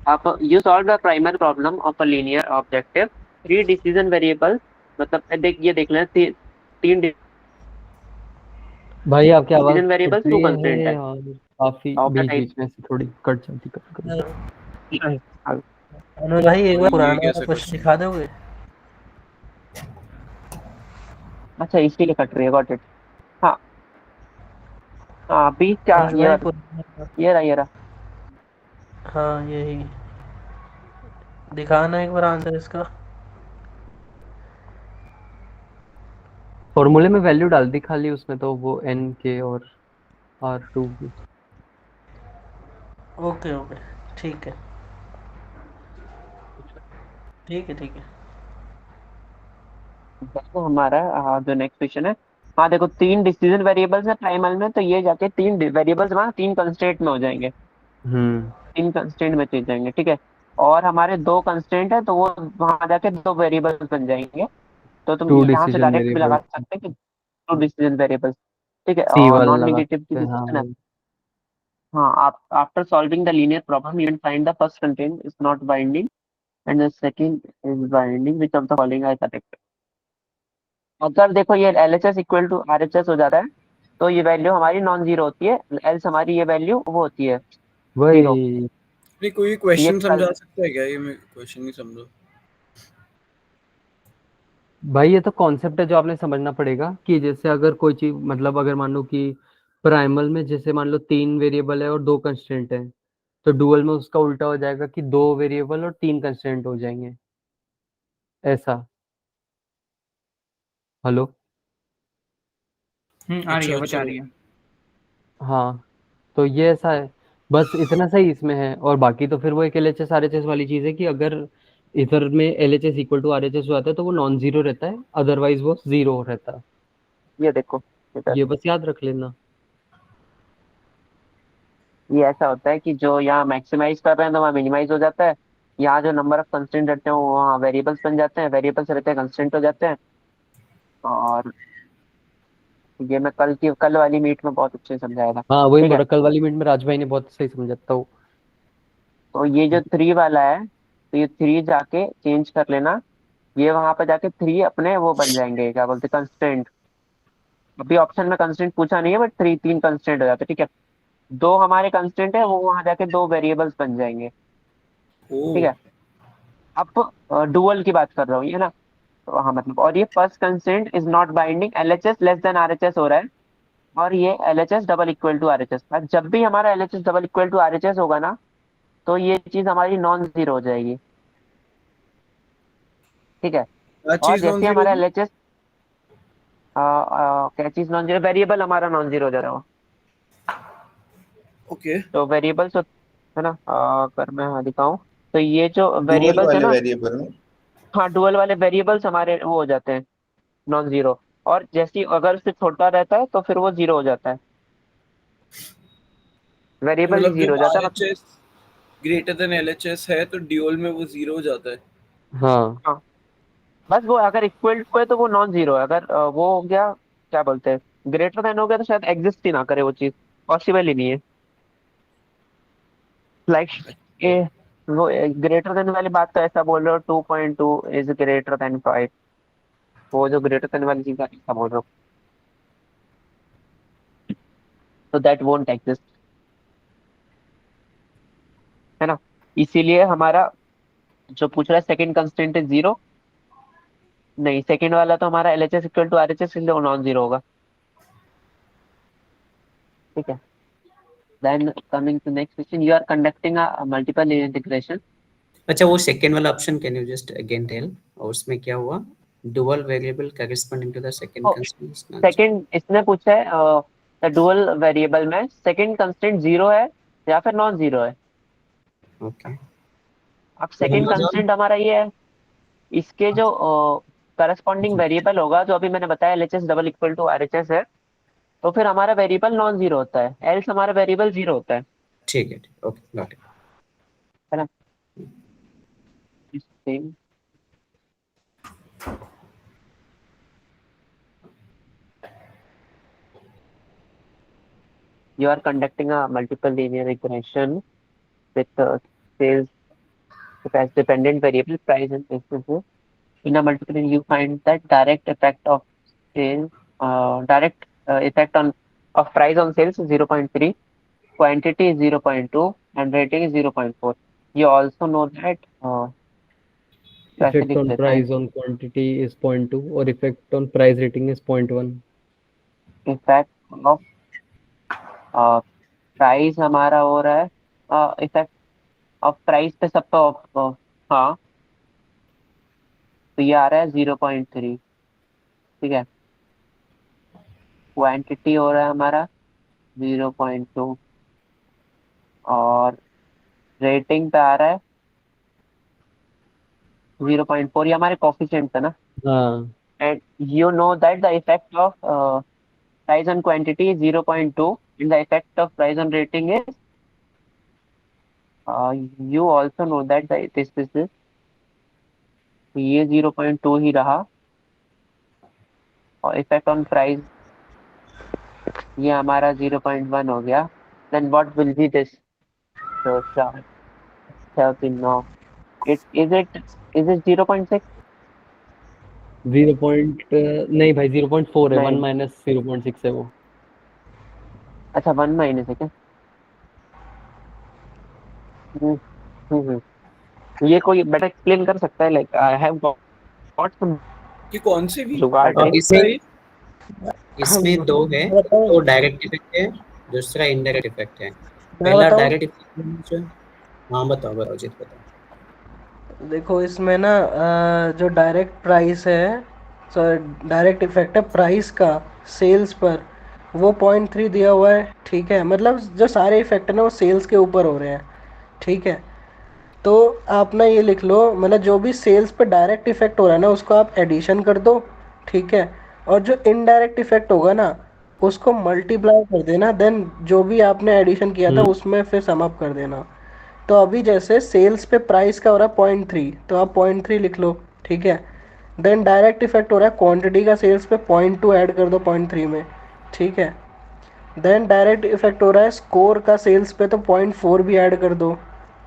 आप you solve the primary problem of a linear objective, 3 decision variable, मतलब ये देख लें, 3 भाई आपकी आवाज डिसीजन कट वेरिएबल्स, 2 रही कंस्ट्रेंट है है और काफी ऑफ द बीच टाइप। बीच में से थोड़ी कट जाती कभी कभी। अनुज भाई एक और बार ये पुराना वाला कैसा क्वेश्चन क्वेश्चन? दिखा दोगे? अच्छा, इसीलिए कट रही है, गॉट इट। हाँ हाँ, अभी क्या, अनुज भाई पुराना, ये रहा। हाँ यही दिखाना एक बार आंसर इसका। फॉर्मूले में वैल्यू डाल दी खाली उसमें, तो वो n के और r2 की। ओके ओके, ठीक है ठीक है ठीक है। देखो हमारा जो नेक्स्ट क्वेश्चन है, हाँ देखो, 3 डिसीजन वेरिएबल्स है प्राइमल में, तो ये जाके 3 वेरिएबल्स वहाँ 3 कंस्ट्रेंट में हो जाएंगे, हम्म। 3 कंस्ट्रेंट में चल जाएंगे, ठीक है। और हमारे 2 कंस्ट्रेंट है, तो वो वहां जाके 2 वेरिएबल्स बन जाएंगे। तो तुम 2 यहाँ से डिसीजन डायरेक्ट भी लगा वेरिएबल, सकते हैं कि 2 डिसीजन वेरिएबल्स, ठीक है। सी और वाला नॉन लगा निगेटिव की सकते हैं, भी हाँ क्वेश्चन है। वही। हाँ, आप after solving the linear problem you find the first constraint is not binding and the second is binding, which of the following are correct. अगर देखो ये LHS इक्वल टू RHS हो जाता है, तो ये वैल्यू हमारी नॉन जीरो होती है, एल्स हमारी ये वैल्यू वो होती है जीरो। वही। नहीं, कोई ये क्वेश्चन कल समझा सकता है क्या? ये मैं क्वेश्चन नहीं समझा। भाई ये तो कॉन्सेप्ट है जो आपने समझना पड़ेगा, कि जैसे अगर कोई चीज, मतलब अगर मान लो कि प्राइमल में जैसे मान लो 3 वेरिएबल है और 2 कंस्ट्रेंट है, तो डुअल में उसका उल्टा हो जाएगा कि 2 वेरिएबल और 3 कंस्ट्रेंट हो जाएंगे, ऐसा। हेलो। आ रही है, अच्छा बचा अच्छा। रही है। हाँ, तो ये ऐसा है, बस इतना सही इसमें है। और बाकी तो फिर वो एक LHS RHS वाली चीज है, कि अगर इधर में LHS इक्वल टू RHS हो जाता है तो वो नॉन जीरो रहता है, अदरवाइज वो जीरो रहता है। ये देखो इधर, ये बस याद रख लेना। ये ऐसा होता है कि जो यहाँ मैक्सिमाइज कर रहे हैं तो वहाँ मिनिमाइज हो जाता है, यहाँ जो नंबर ऑफ कंस्टेंट रहते हैं वो वहाँ वेरिएबल्स बन जाते हैं, वेरिएबल्स रहते हैं कंस्टेंट हो जाते हैं। और ये मैं कल वाली मीट में बहुत अच्छे से समझाया था, हाँ वही, ठीक है। मोरक्कल वाली मीट में राज भाई ने बहुत सही समझाता हूँ। तो ये जो 3 वाला है, तो ये 3 जाके चेंज कर लेना, ये वहां पे जाके 3 अपने वो बन जाएंगे, क्या बोलते हैं, कंस्टेंट। अभी ऑप्शन में कंस्टेंट पूछा नहीं है, बट 3 कंस्टेंट हो जाते हैं, ठीक है। 2 हमारे कंस्टेंट है, वो वहां जाके 2 वेरिएबल्स बन जाएंगे, ओ। ठीक है। अब डुअल की बात कर रहा हूँ, ये ना। तो हाँ मतलब, और ये first constant is not binding, LHS less than RHS हो रहा है, और ये LHS double equal to RHS। जब भी हमारा LHS double equal to RHS होगा ना, तो ये चीज हमारी नॉन जीरो हो जाएगी, ठीक है। क्या और चीज नॉन जैसे जीरो हमारा थी? LHS, क्या चीज नॉन जीरो, वेरिएबल हमारा नॉन जीरो हो जा रहा हो। ओके। तो वेरिएबल्स है ना, अगर मैं हाँ दिखाऊं, तो ये जो डुअल वेरिएबल्स है वाले ना, वेरिएबल में। हाँ डुअल वाले वेरिएबल्स हमारे वो हो जाते हैं नॉन जीरो। और जैसे ही अगर उससे छोटा रहता है तो फिर वो जीरो हो जाता है, वेरिएबल ही मतलब जीरो जब हो जाता है, मतलब। RHS ग्रेटर देन LHS है तो ड्यूल में वो जीरो हो जाता है। हाँ हाँ, बस वो अगर इक्वल टू है तो वो नॉन जीरो है, अगर वो हो गया, क्या बोलते हैं, ग्रेटर देन हो गया, तो शायद एग्जिस्ट ही ना करे वो चीज, पॉसिबल ही नहीं है। लाइक ए, वो ग्रेटर देन वाली बात तो ऐसा बोल रहे हो, 2.2 इज ग्रेटर देन 5, वो जो ग्रेटर देन वाली चीज है, ऐसा बोल रहे हो, तो दैट वोंट एग्जिस्ट, है ना। इसीलिए हमारा जो पूछ रहा है सेकंड कंस्टेंट इज जीरो, नहीं, सेकंड वाला तो हमारा LHS इक्वल टू RHS, इसलिए वो नॉन जीरो होगा, ठीक है। Then coming to next question, you are conducting a multiple integration. अच्छा, वो सेकेंड वाला option can you just again tell, और उसमें क्या हुआ? dual variable corresponding to the second Oh, constraint is not second इसने पूछा है द डुअल वेरिएबल में सेकंड कंस्ट्रेंट 0 है या फिर नॉन 0 है। okay. अब सेकंड कंस्ट्रेंट हमारा ये है, इसके जो करस्पॉन्डिंग वेरिएबल होगा जो अभी मैंने बताया LHS double equal to RHS है, तो फिर हमारा वेरिएबल नॉन 0 होता है, एल्स हमारा वेरिएबल 0 होता है। ठीक है, ओके, गॉट इट। है ना? Same you are conducting a multiple linear regression with sales as dependent variable price and expenses. In a multiple you find that direct effect of sales, direct effect of price on sales is 0.3, quantity is 0.2 and rating is 0.4. You also know that Effect on price on quantity is 0.2 और effect on price rating is 0.1. effect of price हमारा हो रहा है effect of price पे सबका हाँ, तो ये आ रहा है 0.3, ठीक है। क्वांटिटी हो रहा है हमारा 0.2 और रेटिंग पे आ रहा है 0.4, ये हमारे कोफिशिएंट है ना। हाँ, and you know that the effect of price on quantity is 0.2 and the effect of price on rating is you also know that this is ये 0.2 ही रहा और इफेक्ट ऑन प्राइस ये हमारा 0.1 हो गया। Then what will be this chart 9 is it 0.6 नहीं भाई 0.4 है, 1 नहीं, माइनस 0.6 है वो। अच्छा 1 माइनस है क्या? हम्म, ये कोई बेटर एक्सप्लेन कर सकता है? Like I have got some कि कौन सी भी जुगाड़ और है। इसमें दो है, तो डायरेक्ट इफेक्ट है, दूसरा इनडायरेक्ट इफेक्ट है। मैं पहला बताऊं? Direct effect. हाँ बताओ जीत, बताओ। देखो इसमें ना जो डायरेक्ट प्राइस है, सो डायरेक्ट इफेक्ट है प्राइस का सेल्स पर, वो 0.3 दिया हुआ है, ठीक है। मतलब जो सारे इफेक्ट है ना वो सेल्स के ऊपर हो रहे हैं, ठीक है। तो आप ना ये लिख लो, मतलब जो भी सेल्स पे डायरेक्ट इफेक्ट हो रहा है ना उसको आप एडिशन कर दो, ठीक है। और जो इनडायरेक्ट इफेक्ट होगा ना उसको मल्टीप्लाई कर देना, देन जो भी आपने एडिशन किया था उसमें फिर सम अप कर देना। तो अभी जैसे सेल्स पे प्राइस का हो रहा है 0.3, तो आप 0.3 लिख लो, ठीक है। देन डायरेक्ट इफेक्ट हो रहा है क्वांटिटी का सेल्स पे 0.2 ऐड कर दो 0.3 में, ठीक है। देन डायरेक्ट इफेक्ट हो रहा है स्कोर का सेल्स पे, तो 0.4 भी ऐड कर दो,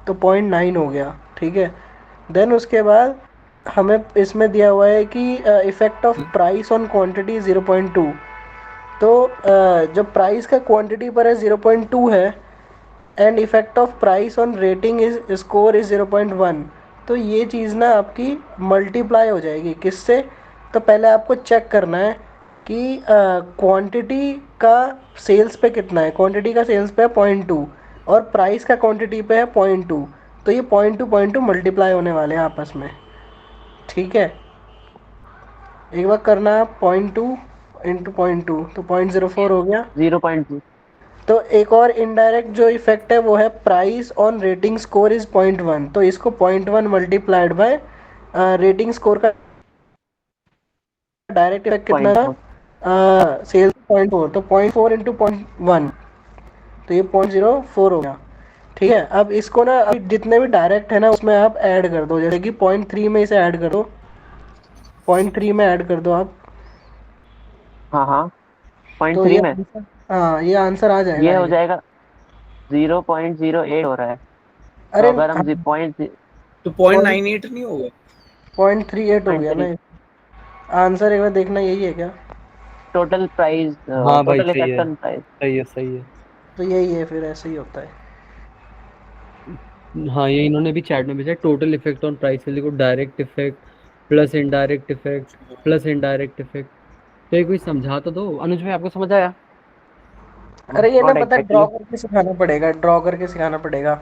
तो 0.9 हो गया, ठीक है। देन उसके बाद हमें इसमें दिया हुआ है कि effect of price on quantity 0.2, तो जो प्राइस का क्वांटिटी पर है 0.2 है and effect of price on rating is score is 0.1। तो ये चीज़ ना आपकी मल्टीप्लाई हो जाएगी किससे? तो पहले आपको चेक करना है कि क्वांटिटी का सेल्स पे कितना है। क्वांटिटी का सेल्स पे है 0.2 और प्राइस का क्वांटिटी पे है 0.2, तो ये 0.2 मल्टीप्लाई होने वाले हैं आपस में, ठीक है। एक बार करना है 0.2 इंटू 0.2, तो 0.04 हो गया। 0.2 तो एक और इनडायरेक्ट जो इफेक्ट है वो है price on rating score is 0.1, तो इसको 0.1 मल्टीप्लाइड बाय रेटिंग स्कोर का डायरेक्ट इफेक्ट कितना था? सेल्स 0.4, तो 0.4 इंटू 0.1, तो ये 0.04 हो गया, ठीक है। अब इसको ना अभी जितने भी डायरेक्ट है ना उसमें आप ऐड कर दो, जैसे कि 0.3 में इसे ऐड कर दो, 0.3 में ऐड कर दो आप, हाँ हाँ तो 0.3 ये में हाँ ये आंसर आ जाएगा ये हो ये। जाएगा 0.08 हो रहा है। तो अरे अगर हम 0.0 तो 0.98 नहीं होगा? 0.38 हो गया 0.3 ना आंसर। एक बार देखना यही है क्या? टोटल प्राइस, हाँ भाई टोटल सही इफेक्ट है, ऑन प्राइस। सही है, सही है। तो यही है, फिर ऐसे ही होता है। हाँ, ये इन्होंने भी चैट में भेजा, टोटल इफेक्ट ऑन प्राइस से देखो, direct effect plus indirect effect plus indirect effect. तो ये कोई समझा तो दो अनुज भाई, आपको समझ आया? अरे ये ना नॉट पता एग्जैक्टली। ड्रॉ करके सिखाना पड़ेगा, ड्रॉ करके सिखाना पड़ेगा।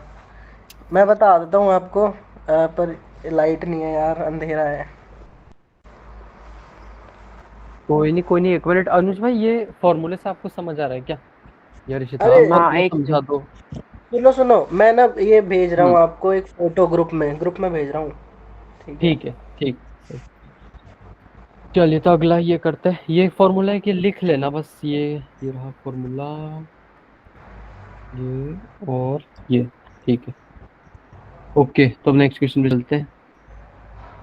मैं बता देता हूँ आपको, पर लाइट नहीं है यार, अंधेरा है। कोई नहीं, एक मिनट अनुज भाई, ये फॉर्मूले से आपको समझ आ रहा है क्या? यार ऋषिता अरे आप हाँ ये एक समझा दो। सुनो सुनो, मैं ना ये भेज रहा हूँ हम्म, आपको एक फोटो, ग्रुप में भेज रहा हूँ। ठीक है। ठीक है, ठीक। चलिए तो अगला ये करते हैं, ये फॉर्मूला है कि लिख लेना बस, ये रहा फॉर्मूला, ये और ये, ठीक है। ओके, तो अब नेक्स्ट क्वेश्चन पे चलते हैं।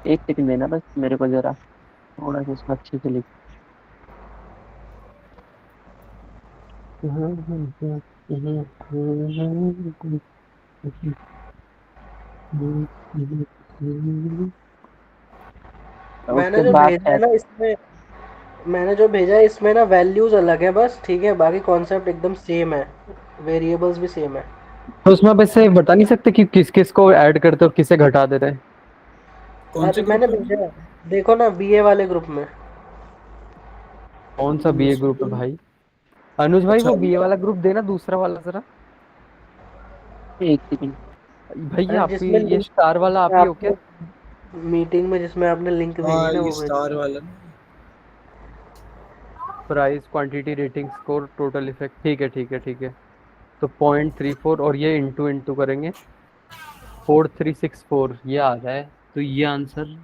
एक सेकंड देना बस मेरे को जरा, थोड़ा सा इसको अच्छे से लिख। और मैंने उसके जो बाद भेजा है ना इसमें, मैंने जो भेजा है इसमें ना वैल्यूज अलग है बस, ठीक है, बाकी कॉन्सेप्ट एकदम सेम है, वेरिएबल्स भी सेम है। तो उसमें आप ऐसे बता नहीं सकते कि किस किस को ऐड करते हो और किसे घटा देते हैं? कौन से अरे ग्रुप मैंने में भेजा बोले? है, देखो ना बीए वाले ग्रुप में। कौन सा बीए ग्रुप है भाई? अनुज भाई अच्छा, वो बीए वाला ग्रुप देना, दूसरा वाला जरा। एक सेकंड। भाई ये अरे आप ही, जिसमें ये लिंक स्टार वाला आप ही हो क्या? आपने मीटिंग में जिसमें आपने लिंक भेजी हाँ ना ये वो भेजा। स्टार वाला ना। Price, quantity, rating, score, total effect, ठीक है, ठीक है, ठीक है। तो 0.34 और ये इंटू इंटू करेंगे, 4364 ये आ रहा है। तो ये आंसर,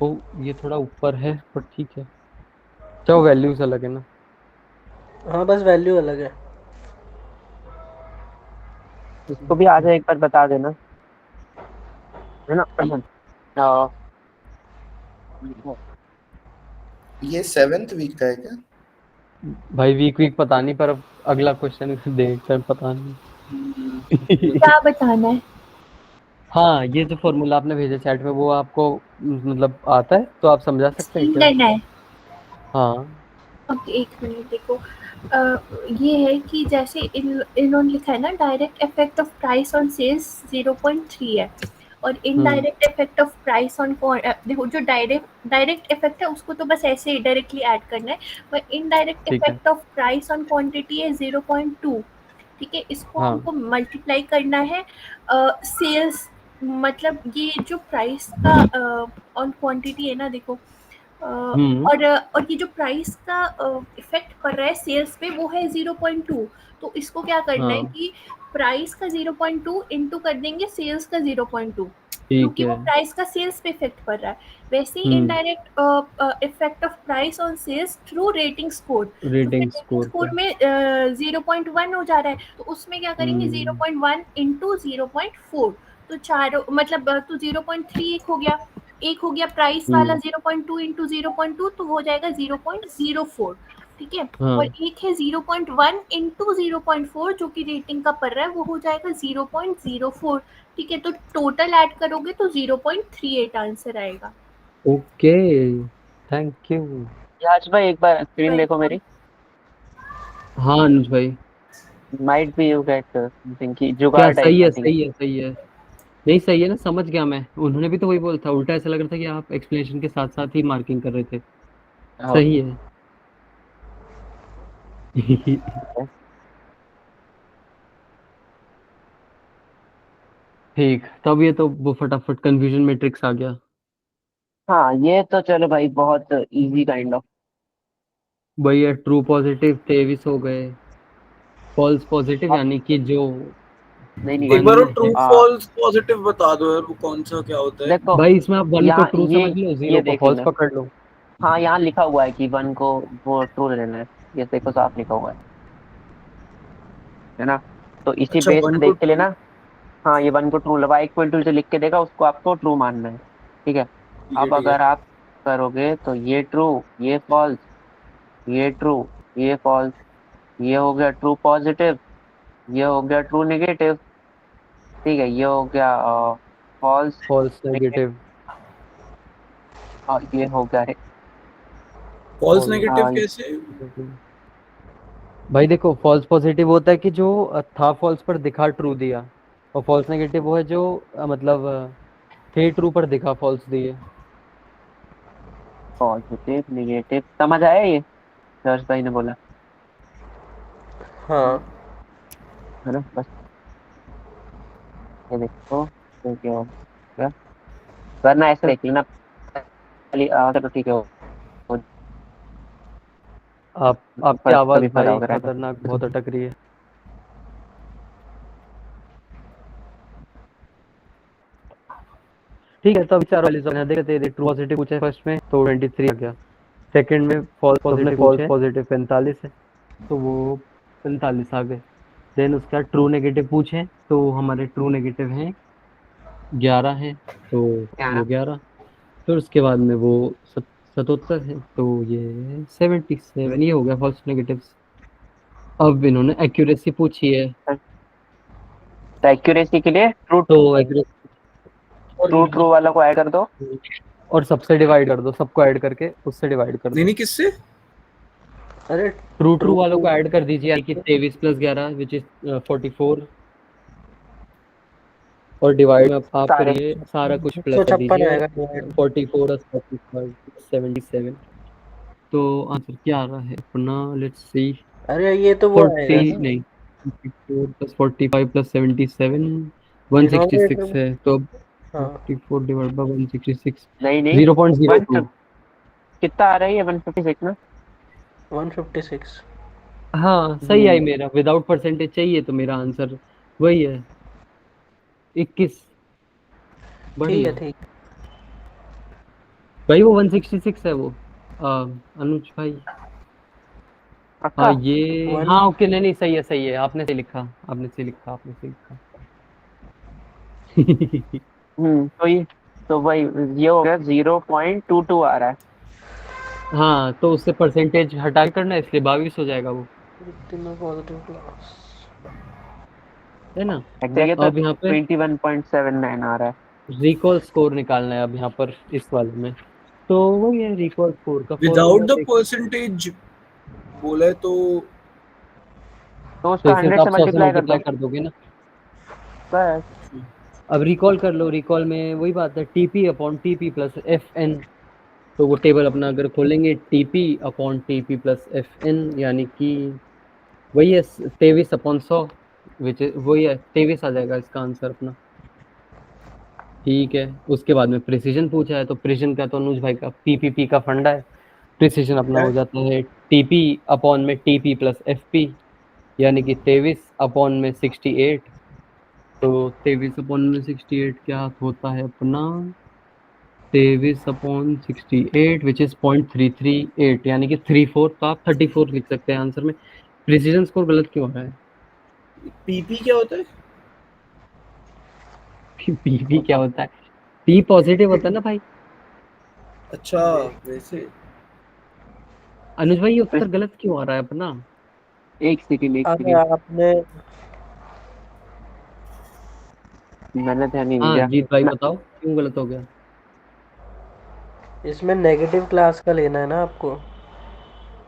ओ ये थोड़ा ऊपर है पर ठीक है, चलो वैल्यूज अलग है ना। हाँ बस वैल्यू अलग है। इसको भी आगे एक बार बता देना, है ना? अ, ये 7th वीक का है क्या? भाई वीक वीक पता नहीं, पर अब अगला क्वेश्चन देख कर पता नहीं। क्या बताना है? हाँ, ये जो फॉर्मूला आपने भेजा चैट में वो आपको मतलब आता है तो आप समझा सकते हैं एक्सप्लेन क्या? करना है? हाँ। ओके, एक मिनट देखो। ये है कि जैसे इन्होंने लिखा है ना, direct effect of price on sales 0.3 है, और hmm, indirect effect of price on, देखो जो डायरेक्ट इफेक्ट है उसको तो बस ऐसे ही डायरेक्टली ऐड करना है, पर इनडायरेक्ट ठीक है। Effect of price on quantity है 0.2। ठीक है, इसको हाँ। हमको मल्टीप्लाई करना है सेल्स, मतलब ये जो प्राइस का ऑन क्वांटिटी है ना, देखो हम्म। और ये जो प्राइस का इफेक्ट कर रहा है सेल्स पे वो है 0.2। तो इसको क्या करना है हाँ, कि प्राइस का 0.2 इंटू कर देंगे सेल्स का 0.2, ठीक क्योंकि है। वो प्राइस का सेल्स पे इफेक्ट कर रहा है। वैसे ही hmm, indirect effect of price on sales through rating score, तो फिर रेटिंग रेटिंग स्कोर पे। स्कोर में 0.1 हो जा रहा है, तो उसमें क्या करेंगे हम्म, 0.1 इंटू 0.4, तो चारों मतलब तो 0.3 एक हो गया प्राइस वाला, हम्म। 0.2 इंटू 0.2 तो हो जाएगा 0.04। ठीक है, और हाँ, एक है 0.1 इंटू 0.4 जो कि रेटिंग का पड़ रहा है, वो हो जाएगा 0.04। ठीक है, तो टोटल ऐड करोगे तो 0.38 आंसर आएगा। Okay, thank you. याज भाई एक बार स्क्रीन देखो वेलकम। मेरी। हाँ अनुज भाई। Might be you get something की क्या, जुगाड़ टाइप सही का है, थिंग। सही है, सही है। नहीं सही है ना, समझ गया मैं, उन्होंने भी तो वही बोला था, उल्टा ऐसा लग रहा था कि आप एक्सप्लेनेशन के साथ साथ ही मार्किंग कर रहे थे। सही है। ठीक, तब ये तो वो फटाफट कंफ्यूजन मैट्रिक्स आ गया। हाँ ये तो चलो भाई बहुत इजी काइंड ऑफ। भैया ट्रू पॉजिटिव 23 हो गए, फॉल्स पॉजिटिव यानी कि जो नहीं नहीं एक वन बार वो ट्रू है। फॉल्स पॉजिटिव बता दो यार, वो कौन सा क्या होता है? देखो भाई इसमें आप वन को यहाँ ट्रू समझ लो, ये जीरो को देख फॉल्स लेना। पकड़ लो। हाँ यहाँ लिखा हुआ है कि वन को वो ट्रू लेना है, ये देखो साफ लिखा हुआ है ना? तो इसी अच्छा, बेस पे वन को देख के ट्रू। लेना। हाँ ये वन को ट्रू, वाई इक्वल टू जो लिख के देगा उसको आपको ट्रू मानना है। ठीक है। ठीक है, अब ठीक है। अगर आप करोगे तो ये ट्रू, ये फॉल्स, ये ट्रू, ये फॉल्स, ये हो गया ट्रू पॉजिटिव, ये हो गया ट्रू नेगेटिव। ठीक है, ये हो गया फॉल्स फॉल्स नेगेटिव, नेगेटिव। और ये हो गया फॉल्स नेगेटिव कैसे? भाई देखो, फॉल्स पॉजिटिव होता है कि जो था फॉल्स पर दिखा ट्रू दिया, और फॉल्स नेगेटिव वो है जो मतलब थे ट्रू पर दिखा फॉल्स दिए। Positive negative. समझ आया ये हर्ष भाई ने बोला, हाँ है ना? बस ये देखो तो क्या होगा, वरना ऐसे देख लेना चलो ठीक है, आपकी फर्स्ट आवाज कभी पता भाई होगा। खतरनाक बहुत अटक रही है। ठीक है, तो अभी 4 वाली जोन है, देखते हैं। ट्रू पॉजिटिव पूछे फर्स्ट में तो 23 आ गया, सेकंड में फॉल्स पॉजिटिव 45 है तो वो 45 आ गए। देन उसके बाद ट्रू नेगेटिव पूछे तो हमारे ट्रू नेगेटिव हैं 11 है तो वो 11। फिर उसके बाद में वो 77 है तो ये 77 ये हो गया फॉल्स नेगेटिव्स। अब इन्होंने एक्यूरेसी पूछी है तो एक्यूरेसी के लिए ट्रू तो एक्यूरेसी ट्रू ट्रू वाला को ऐड कर दो। और सबसे डिवाइड कर दो, सबको ऐड करके उससे डिवाइड कर दो। नहीं किससे? अरे ट्रू ट्रू वालों को ऐड कर दीजिए, यानी कि 23 + 11 विच इज 44 और डिवाइड में आप सारे करिए सारा कुछ प्लस कर 156 दीजिए। आएगा। 44 + 45 77 तो आंसर क्या आ रहा है अपना, लेट्स सी। अरे ये तो वो आएगा 40 ना, नहीं 54 + 45 + 77 166 डिनोमिनेटर। है तो हाँ 44 डिवाइड बाय 166 नहीं नहीं 0.02। कितना आ रहा है ये 156 में? 156। हाँ सही आई मेरा, विदाउट परसेंटेज चाहिए तो मेरा आंसर वही है 21। ठीक बढ़िया है ठीक। भाई, वो 166 है वो अनुज भाई। पक्का? ये वन हाँ ओके, नहीं नहीं सही है, आपने सही लिखा, आपने सही लिखा। तो वही ये हो गया 0.22 आ रहा है। हाँ तो उससे परसेंटेज हटा के करना है, इसलिए 22 हो जाएगा वो, तीनों पॉजिटिव क्लास। है ना। एग्जैक्ट तो अब यहाँ पे 21.79 आ रहा है। रिकॉल स्कोर निकालना है अब यहाँ पर इस वाले में, तो वही है रिकॉल स्कोर का विदाउट फॉर्मूला द परसेंटेज बोला है तो तो उसको इसे 100 तो से आप 100 से मल्टीप्लाई कर दो मल्टीप्लाई कर दोगे ना। बस। अब रिकॉल कर लो, रिकॉल में वही बात है TP/TP + FN। तो वो टेबल अपना अगर खोलेंगे TP/TP + FN यानी कि वही है 23/100 विच वही है 23 आ जाएगा इसका आंसर अपना। ठीक है, उसके बाद में प्रिसीजन पूछा है तो प्रिसीजन का तो अनुज भाई का PPP का फंडा है। प्रिसीजन अपना हो जाता है TP/TP + FP यानी कि 23/68। तो 23/68 क्या होता है अपना 23/68 विच इज 0.338 यानी कि 34। तो आप 34 लिख सकते हैं आंसर में। प्रिसीजन स्कोर गलत क्यों हो रहा है? पीपी क्या होता है? पीपी क्या होता है? पी पॉजिटिव होता है ना भाई। अच्छा वैसे। अनुज भाई ये उत्तर गलत क्यों आ रहा है अपना? एक सेकंड अरे आपने मैंने ध्यान नहीं हाँ दिया। जीत भाई बताओ क्यों गलत हो गया? इसमें नेगेटिव क्लास का लेना है ना आपको।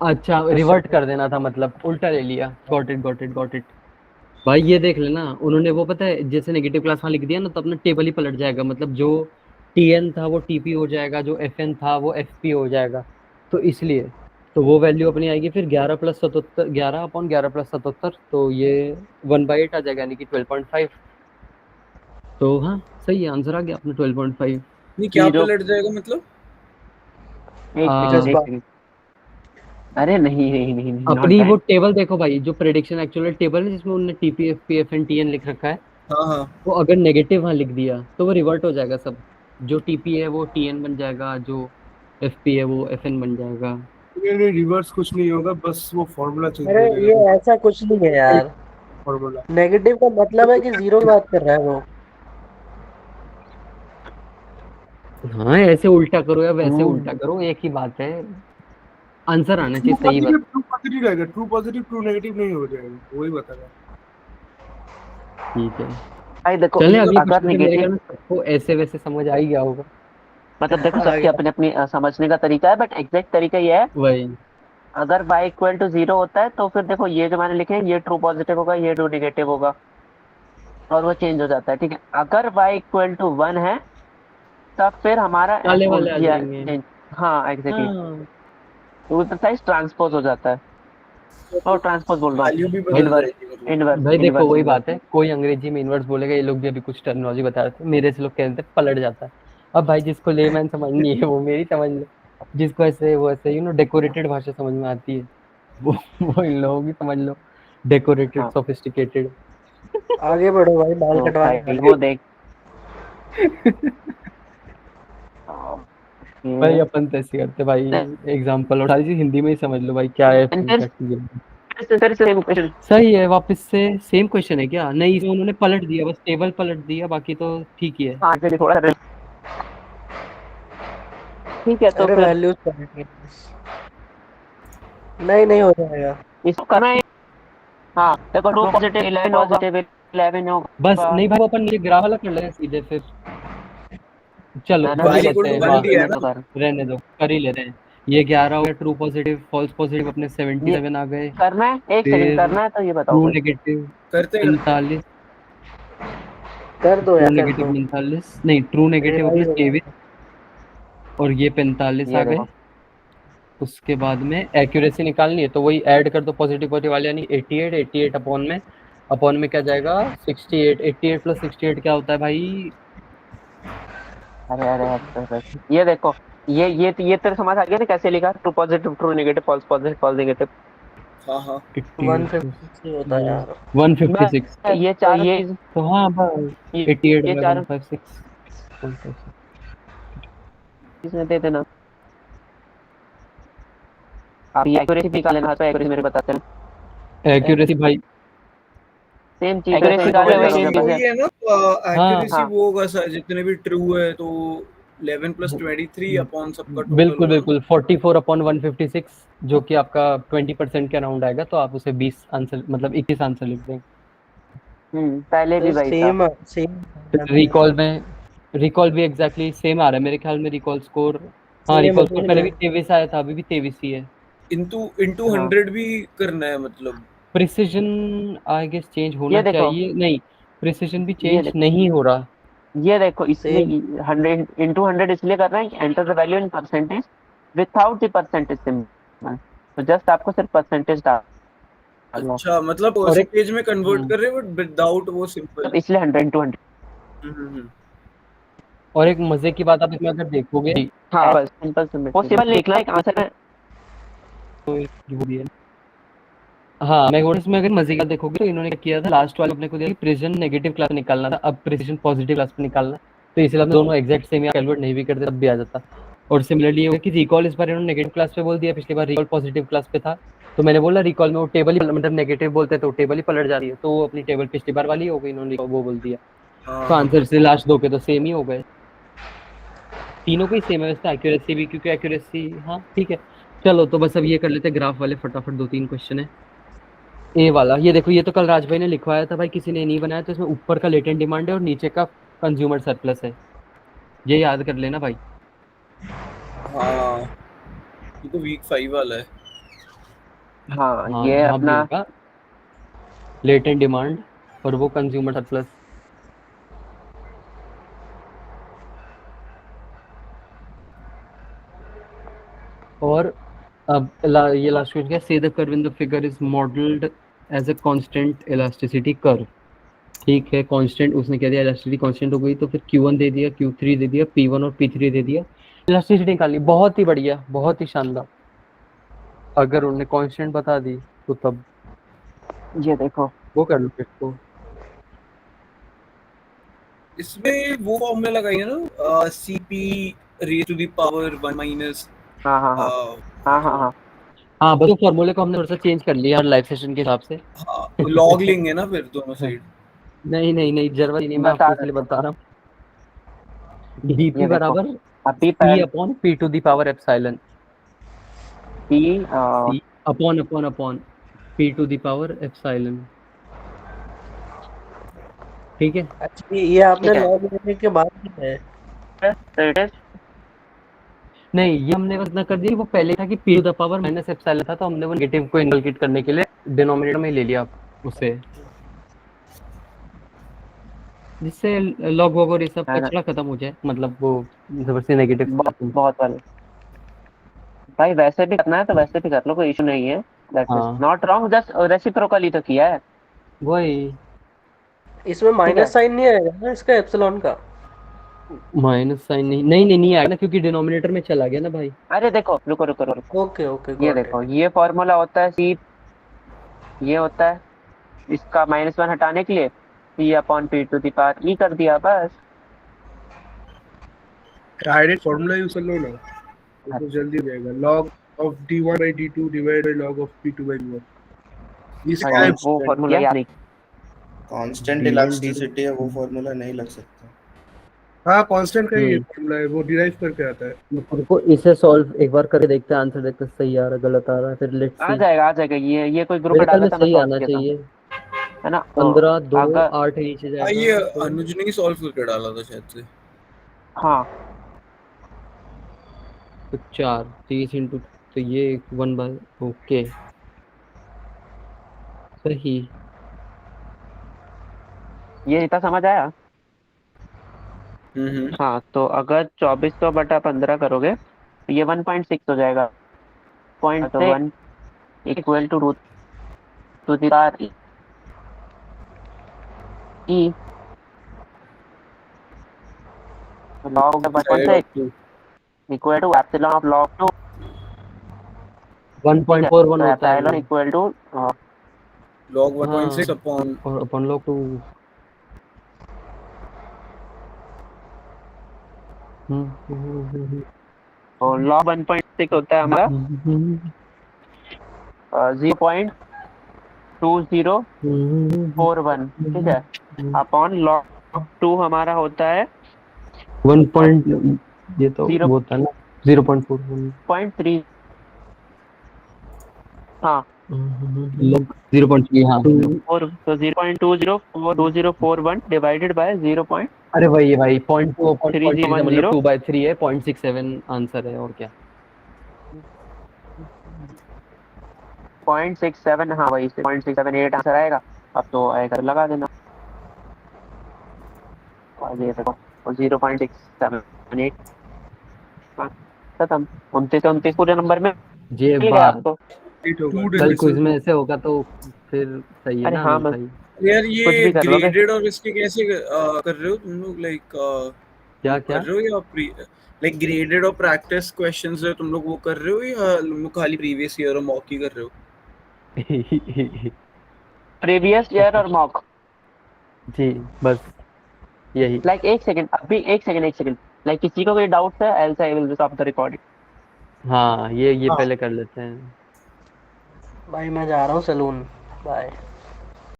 अच्छा रिवर्ट कर देना था, मतलब उल्टा ले लिया। गॉट इट भाई, ये देख लेना उन्होंने वो पता है जैसे नेगेटिव क्लास वहाँ लिख दिया ना तो अपना टेबल ही पलट जाएगा, मतलब जो TN था वो TP हो जाएगा, जो FN था वो FP हो जाएगा। तो इसलिए तो वो वैल्यू अपनी आएगी फिर 11+77 11/11+77 तो ये 1/8 आ जाएगा यानी कि 12.5। तो हाँ सही है, आंसर आ गया अपना 12.5। नहीं क्या Zero- पलट जाएगा मतलब? एक आ, सेकंड। अरे नहीं अपनी वो टेबल देखो भाई, जो प्रेडिक्शन एक्चुअल टेबल है जिसमें उन्होंने TP FP FN TN लिख रखा है, हाँ हाँ वो अगर नेगेटिव वहां लिख दिया तो वो रिवर्ट हो जाएगा सब। जो TP है वो TN बन जाएगा, जो FP है वो FN बन जाएगा। नहीं रिवर्स कुछ नहीं होगा, बस वो फॉर्मूला चेंज अरे हो ये जाएगा। ऐसा कुछ नहीं है यार। फॉर्मूला नेगेटिव का मतलब है कि जीरो की बात कर रहा है वो। हाँ ऐसे उल्टा करो या वैसे उल्टा करो एक ही बात है, आंसर आना चाहिए सही बात। ट्रू पॉजिटिव रहेगा, ट्रू पॉजिटिव ट्रू नेगेटिव नहीं हो जाएगा, वही बताया। ठीक है भाई देखो चले अगली अगर क्वेश्चन, मेरे ख्याल नेगेटिव में सबको ऐसे वैसे समझ आ ही गया होगा। मतलब देखो सबके अपने अपने समझने का तरीका है, बट एग्जैक्ट तरीका ये है। वही अगर y = 0 होता है तो फिर देखो ये जो मैंने लिखे हैं ये ट्रू पॉजिटिव होगा, ये ट्रू नेगेटिव होगा और वो चेंज हो जाता है। ठीक है, अगर y = 1 है तब फिर हमारा काले वाले आ जाएंगे। हाँ एग्जैक्टली, हाँ तो प्रिसाइज ट्रांसपोज हो जाता है। और ट्रांसपोज बोल रहा वैल्यू भी हूँ, बदल इनवर्स जाएगी मतलब। इनवर्स भाई देखो वही इनवर्स बात है, कोई अंग्रेजी में इन्वर्स बोलेगा, ये लोग भी अभी कुछ टर्मिनोलॉजी बता रहे थे मेरे से, लोग कहते हैं पलट जाता है। अब भाई जिसको लेमैन समझनी है वो मेरी समझ ले, जिसको ऐसे वो ऐसे डेकोरेटेड भाषा समझ में आती है वो इन लोगों की समझ लो, डेकोरेटेड हाँ। सोफिस्टिकेटेड। आगे बढ़ो भाई, बाल तो कटवाने भाई वो देख भाई अपन तो ऐसे करते भाई, एग्जांपल और सारी चीज हिंदी में ही समझ लो भाई, क्या है And क्या same question. सही है। वापस से सेम क्वेश्चन है क्या? नहीं, इसमें उन्होंने पलट दिया, बस टेबल पलट दिया, बाकी तो ठीक ही है। हाँ फिर थोड़ा सा ठीक है, तो अरे फिर वैल्यूज नहीं हो जाएगा। इसको करना है। हाँ देखो 2 पॉजिटिव 11 होगा। बस नहीं भाई, वो अपन नीचे ग्राफ वाला कर लेते हैं सीधे फिर। चलो ना कर ही y लेते equal हैं, to 1 हाँ दिया है तो ना। कर रहने दो, कर ही लेते हैं। ये 11 हो गया ट्रू पॉजिटिव, फॉल्स पॉजिटिव अपने 77 आ गए, करना है, एक सेकंड फिर करना है तो ये बताओ ट्रू फिर। नेगेटिव करते 45, कर दो ट्रू यार, कर नेगेटिव दो। 45 नहीं, ट्रू नेगेटिव अपने रिवाइज हो 23 जाएगा। और ये 45 आ ये गए। देखो उसके बाद में एक्यूरेसी निकालनी है, तो वही ऐड कर दो पॉजिटिव पॉजिटिव वाले, यानी 88 88 अपॉन में क्या जाएगा 68, 88 प्लस 68 क्या होता है भाई? अरे अरे अरे, ये देखो ये तेरे समझ आ गया ना कैसे लिखा? True positive true negative false positive false negative. हाँ हाँ 88 156 होता है यार। 156, ये चार चीज तो हाँ बस ये 88 बाय चार 156 चीज में दे देना। आप ये एक्यूरेसी निकाल लेना, तो एक्यूरेसी मेरे बताते हैं। एक्यूरेसी भाई। सेम चीज एक्यूरेसी निकाल ले एक्यूरेसी वही वही है ना, एक्यूरेसी हाँ। वो होगा सर जितने भी ट्रू है तो 11 प्लस 23 अपॉन सबका टोटल बिल्कुल होगा। बिल्कुल 44 अपॉन 156, जो कि आपका 20% के अराउंड आएगा, तो आप उसे 20 आंसर मतलब 21 आंसर लिख देंगे। पहले भी तो वही था। सेम रिकॉल भी एग्जैक्टली सेम आ रहा है मेरे ख्याल में, रिकॉल स्कोर। हाँ, सेम रिकॉल स्कोर सेम पहले है। भी 23 आया था, अभी भी 23 ही है। इनटू हाँ। 100 भी करना है मतलब। प्रिसिजन आई गेस चेंज होना ये देखो चाहिए, नहीं प्रिसिजन भी ये चेंज नहीं हो रहा। ये देखो इसलिए सेम 100 इंटू 100 इसलिए कर रहे हैं, enter the value in percentage without the percentage symbol. तो जस्ट आपको सिर्फ परसेंटेज डालना है। अच्छा मतलब और एक परसेंटेज में कन्वर्ट कर रहे हैं बट विदाउट वो सिंपल। इसलिए 100 इंटू 100। और एक मजे की बात आप इसमें अगर देखोगे, हाँ बस सिंपल सिंपल वो सिंपल लिखना है, एक आंसर है। वो भी है। हाँ, मैं बोल इसमें अगर मजे का देखोगे तो इन्होंने क्या किया था, लास्ट वाले अपने को दिया प्रिसिजन नेगेटिव क्लास निकालना था, अब प्रिसिजन पॉजिटिव क्लास पे निकालना है, तो इसलिए हम दोनों एग्जैक्ट सेम या कैलकुलेट नहीं भी करते तब भी आ जाता। और सिमिलरली ये कि रिकॉल इस बार इन्होंने नेगेटिव क्लास पे बोल दिया, पिछली बार रिकॉल पॉजिटिव क्लास पे था, तो मैंने बोला रिकॉल में वो टेबल ही मतलब नेगेटिव बोलते हैं तो टेबल ही पलट जा रही है, तो वो अपनी टेबल पिछली बार वाली हो गई, इन्होंने वो बोल दिया, तो आंसर से लास्ट दो के तो सेम ही हो गए, तीनों को ही सेम है वैसे, एक्यूरेसी भी, क्योंकि एक्यूरेसी हाँ ठीक है। चलो तो बस अब ये कर लेते हैं ग्राफ वाले फटाफट, 2-3 क्वेश्चन है। ए वाला ये देखो, ये तो कल राज भाई ने लिखवाया था भाई, किसी ने नहीं बनाया, तो इसमें ऊपर का लेटेंट डिमांड है और नीचे का कंज्यूमर सरप्लस है, ये याद कर लेना भाई। हाँ ये तो वीक 5 वाला है। हाँ ये जहाँ भी अपना होगा लेटेंट डिमांड और वो कंज्यूमर सरप्लस। और अब ये लास्ट क्वेश्चन क्या, say the curve in the figure is modelled as a constant elasticity curve. ठीक है, कांस्टेंट उसने कह दिया, इलास्टिसिटी कांस्टेंट हो गई, तो फिर Q1 दे दिया, Q3 दे दिया, P1 और P3 दे दिया, इलास्टिसिटी निकाली, बहुत ही बढ़िया, बहुत ही शानदार। अगर उन्होंने कांस्टेंट बता दी तो तब ये देखो वो कर लो इसको। इसमें वो फॉर्मूला लगाएंगे ना, CP raise to the power 1 minus. हाँ हाँ हाँ हाँ हाँ हाँ हाँ बस फॉर्मूले को हमने थोड़ा सा चेंज कर लिया लाइव सेशन के हिसाब से। लॉग लेंगे ना फिर दोनों साइड। नहीं जरूरत ही नहीं, मैं आपको इसलिए बता रहा हूँ। dp बराबर p upon p to the power epsilon, p upon p to the power epsilon, ठीक है। अच्छा ये आपने लॉग लेने के बाद किया है? नहीं ये हमने बस ना कर दिया, वो पहले था कि p to the power minus epsilon था, तो हमने वो नेगेटिव को इनकलकेट करने के लिए डिनोमिनेटर में ले लिया उसे, जिससे लॉग वॉग और ये सब कचरा खत्म हो जाए, मतलब वो जबरदस्ती नेगेटिव बहुत वाले। भाई वैसे भी करना है तो वैसे भी कर लो, कोई इशू नहीं है, that is not wrong, just reciprocally तो किया है वही। इसमें माइनस साइन नहीं आएगा ना इसका एप्सिलॉन का? माइनस साइन नहीं आएगा ना, क्योंकि डिनोमिनेटर में चला गया ना भाई। अरे देखो, रुको रुको रुको, ओके ओके ये गॉट देखो, ये फॉर्मूला होता है सी, ये होता है इसका -1 हटाने के लिए P/P⁴ कर दिया बस। डायरेक्ट फॉर्मूला यूज कर लो ना, तो जल्दी हो जाएगा। log of d1 by d2 divided by log of p2 by d1, इससे क्या अरे है? वो फॉर्मूला याद नहीं। कांस्टेंट D1 इलास्टिसिटी है, वो फॉर्मूला नहीं लग सकता। हाँ कांस्टेंट का ही फॉर्मूला है, वो डिराइव करके आता है। रुको इसे सॉल्व एक बार करके देखते हैं, आंसर देखते हैं सही आ रहा है गलत आ रहा है, फिर लेट्स आ सी। जाएगा ये कोई ग्रुप मेरे में ख्याल डाला में था, मैं सही सॉल्व आना किया था, चाहिए। है ना। 15 2 अगर 8 नीचे हाँ, ये जाएगा तो अनुज ने ही सॉल्व करके डाला था शायद से। हाँ 4 30 इंटू, तो ये 1 बाय, ओके सही। ये इतना समझ आया। हाँ तो अगर 2400/15 करोगे तो ये 1.6 हो जाएगा। पॉइंट तो 1 equal to root to the power E log 1.6 equal to epsilon of log 2 1.41 होता है epsilon equal to log 1.6 upon और अपन लोग तो और log 1.6 होता है हमारा 0.2041, ठीक है, अपॉन log 2 हमारा होता है 1 पॉइंट, ये तो Zero- वो होता है ना 0.41। 0.3। हाँ 0.3 हाँ। और तो 0.2041 डिवाइडेड बाय 0. अरे भाई 0.2 3010 मतलब 2/3 है, 0.67 आंसर है और क्या। 0.67, हाँ वही 0.678 आंसर आएगा। अब तो आएगा, लगा देना। और ये देखो 0.678 खत्म। 29 पूरे नंबर में ये मिल गया बात आपको। कल क्विज में ऐसे होगा तो फिर सही है अरे ना हाँ, अनिल बस भाई। यार कुछ ये भी कर लोगे। ग्रेडेड और इसके कैसे कर रहे हो तुम लोग, लाइक क्या कर रहे हो या लाइक ग्रेडेड और प्रैक्टिस क्वेश्चंस है तुम लोग वो कर रहे हो, या तुम लोग खाली प्रीवियस ईयर और मॉक ही कर रहे हो? प्रीवियस ईयर और मॉक। जी बस यही। लाइक एक सेकंड, अभी एक सेकंड, लाइक किसी को कोई डाउट है, else I will stop the recording. हाँ ये हाँ। पहले कर लेते हैं। भाई मैं जा रहा हूँ सैलून, बाय।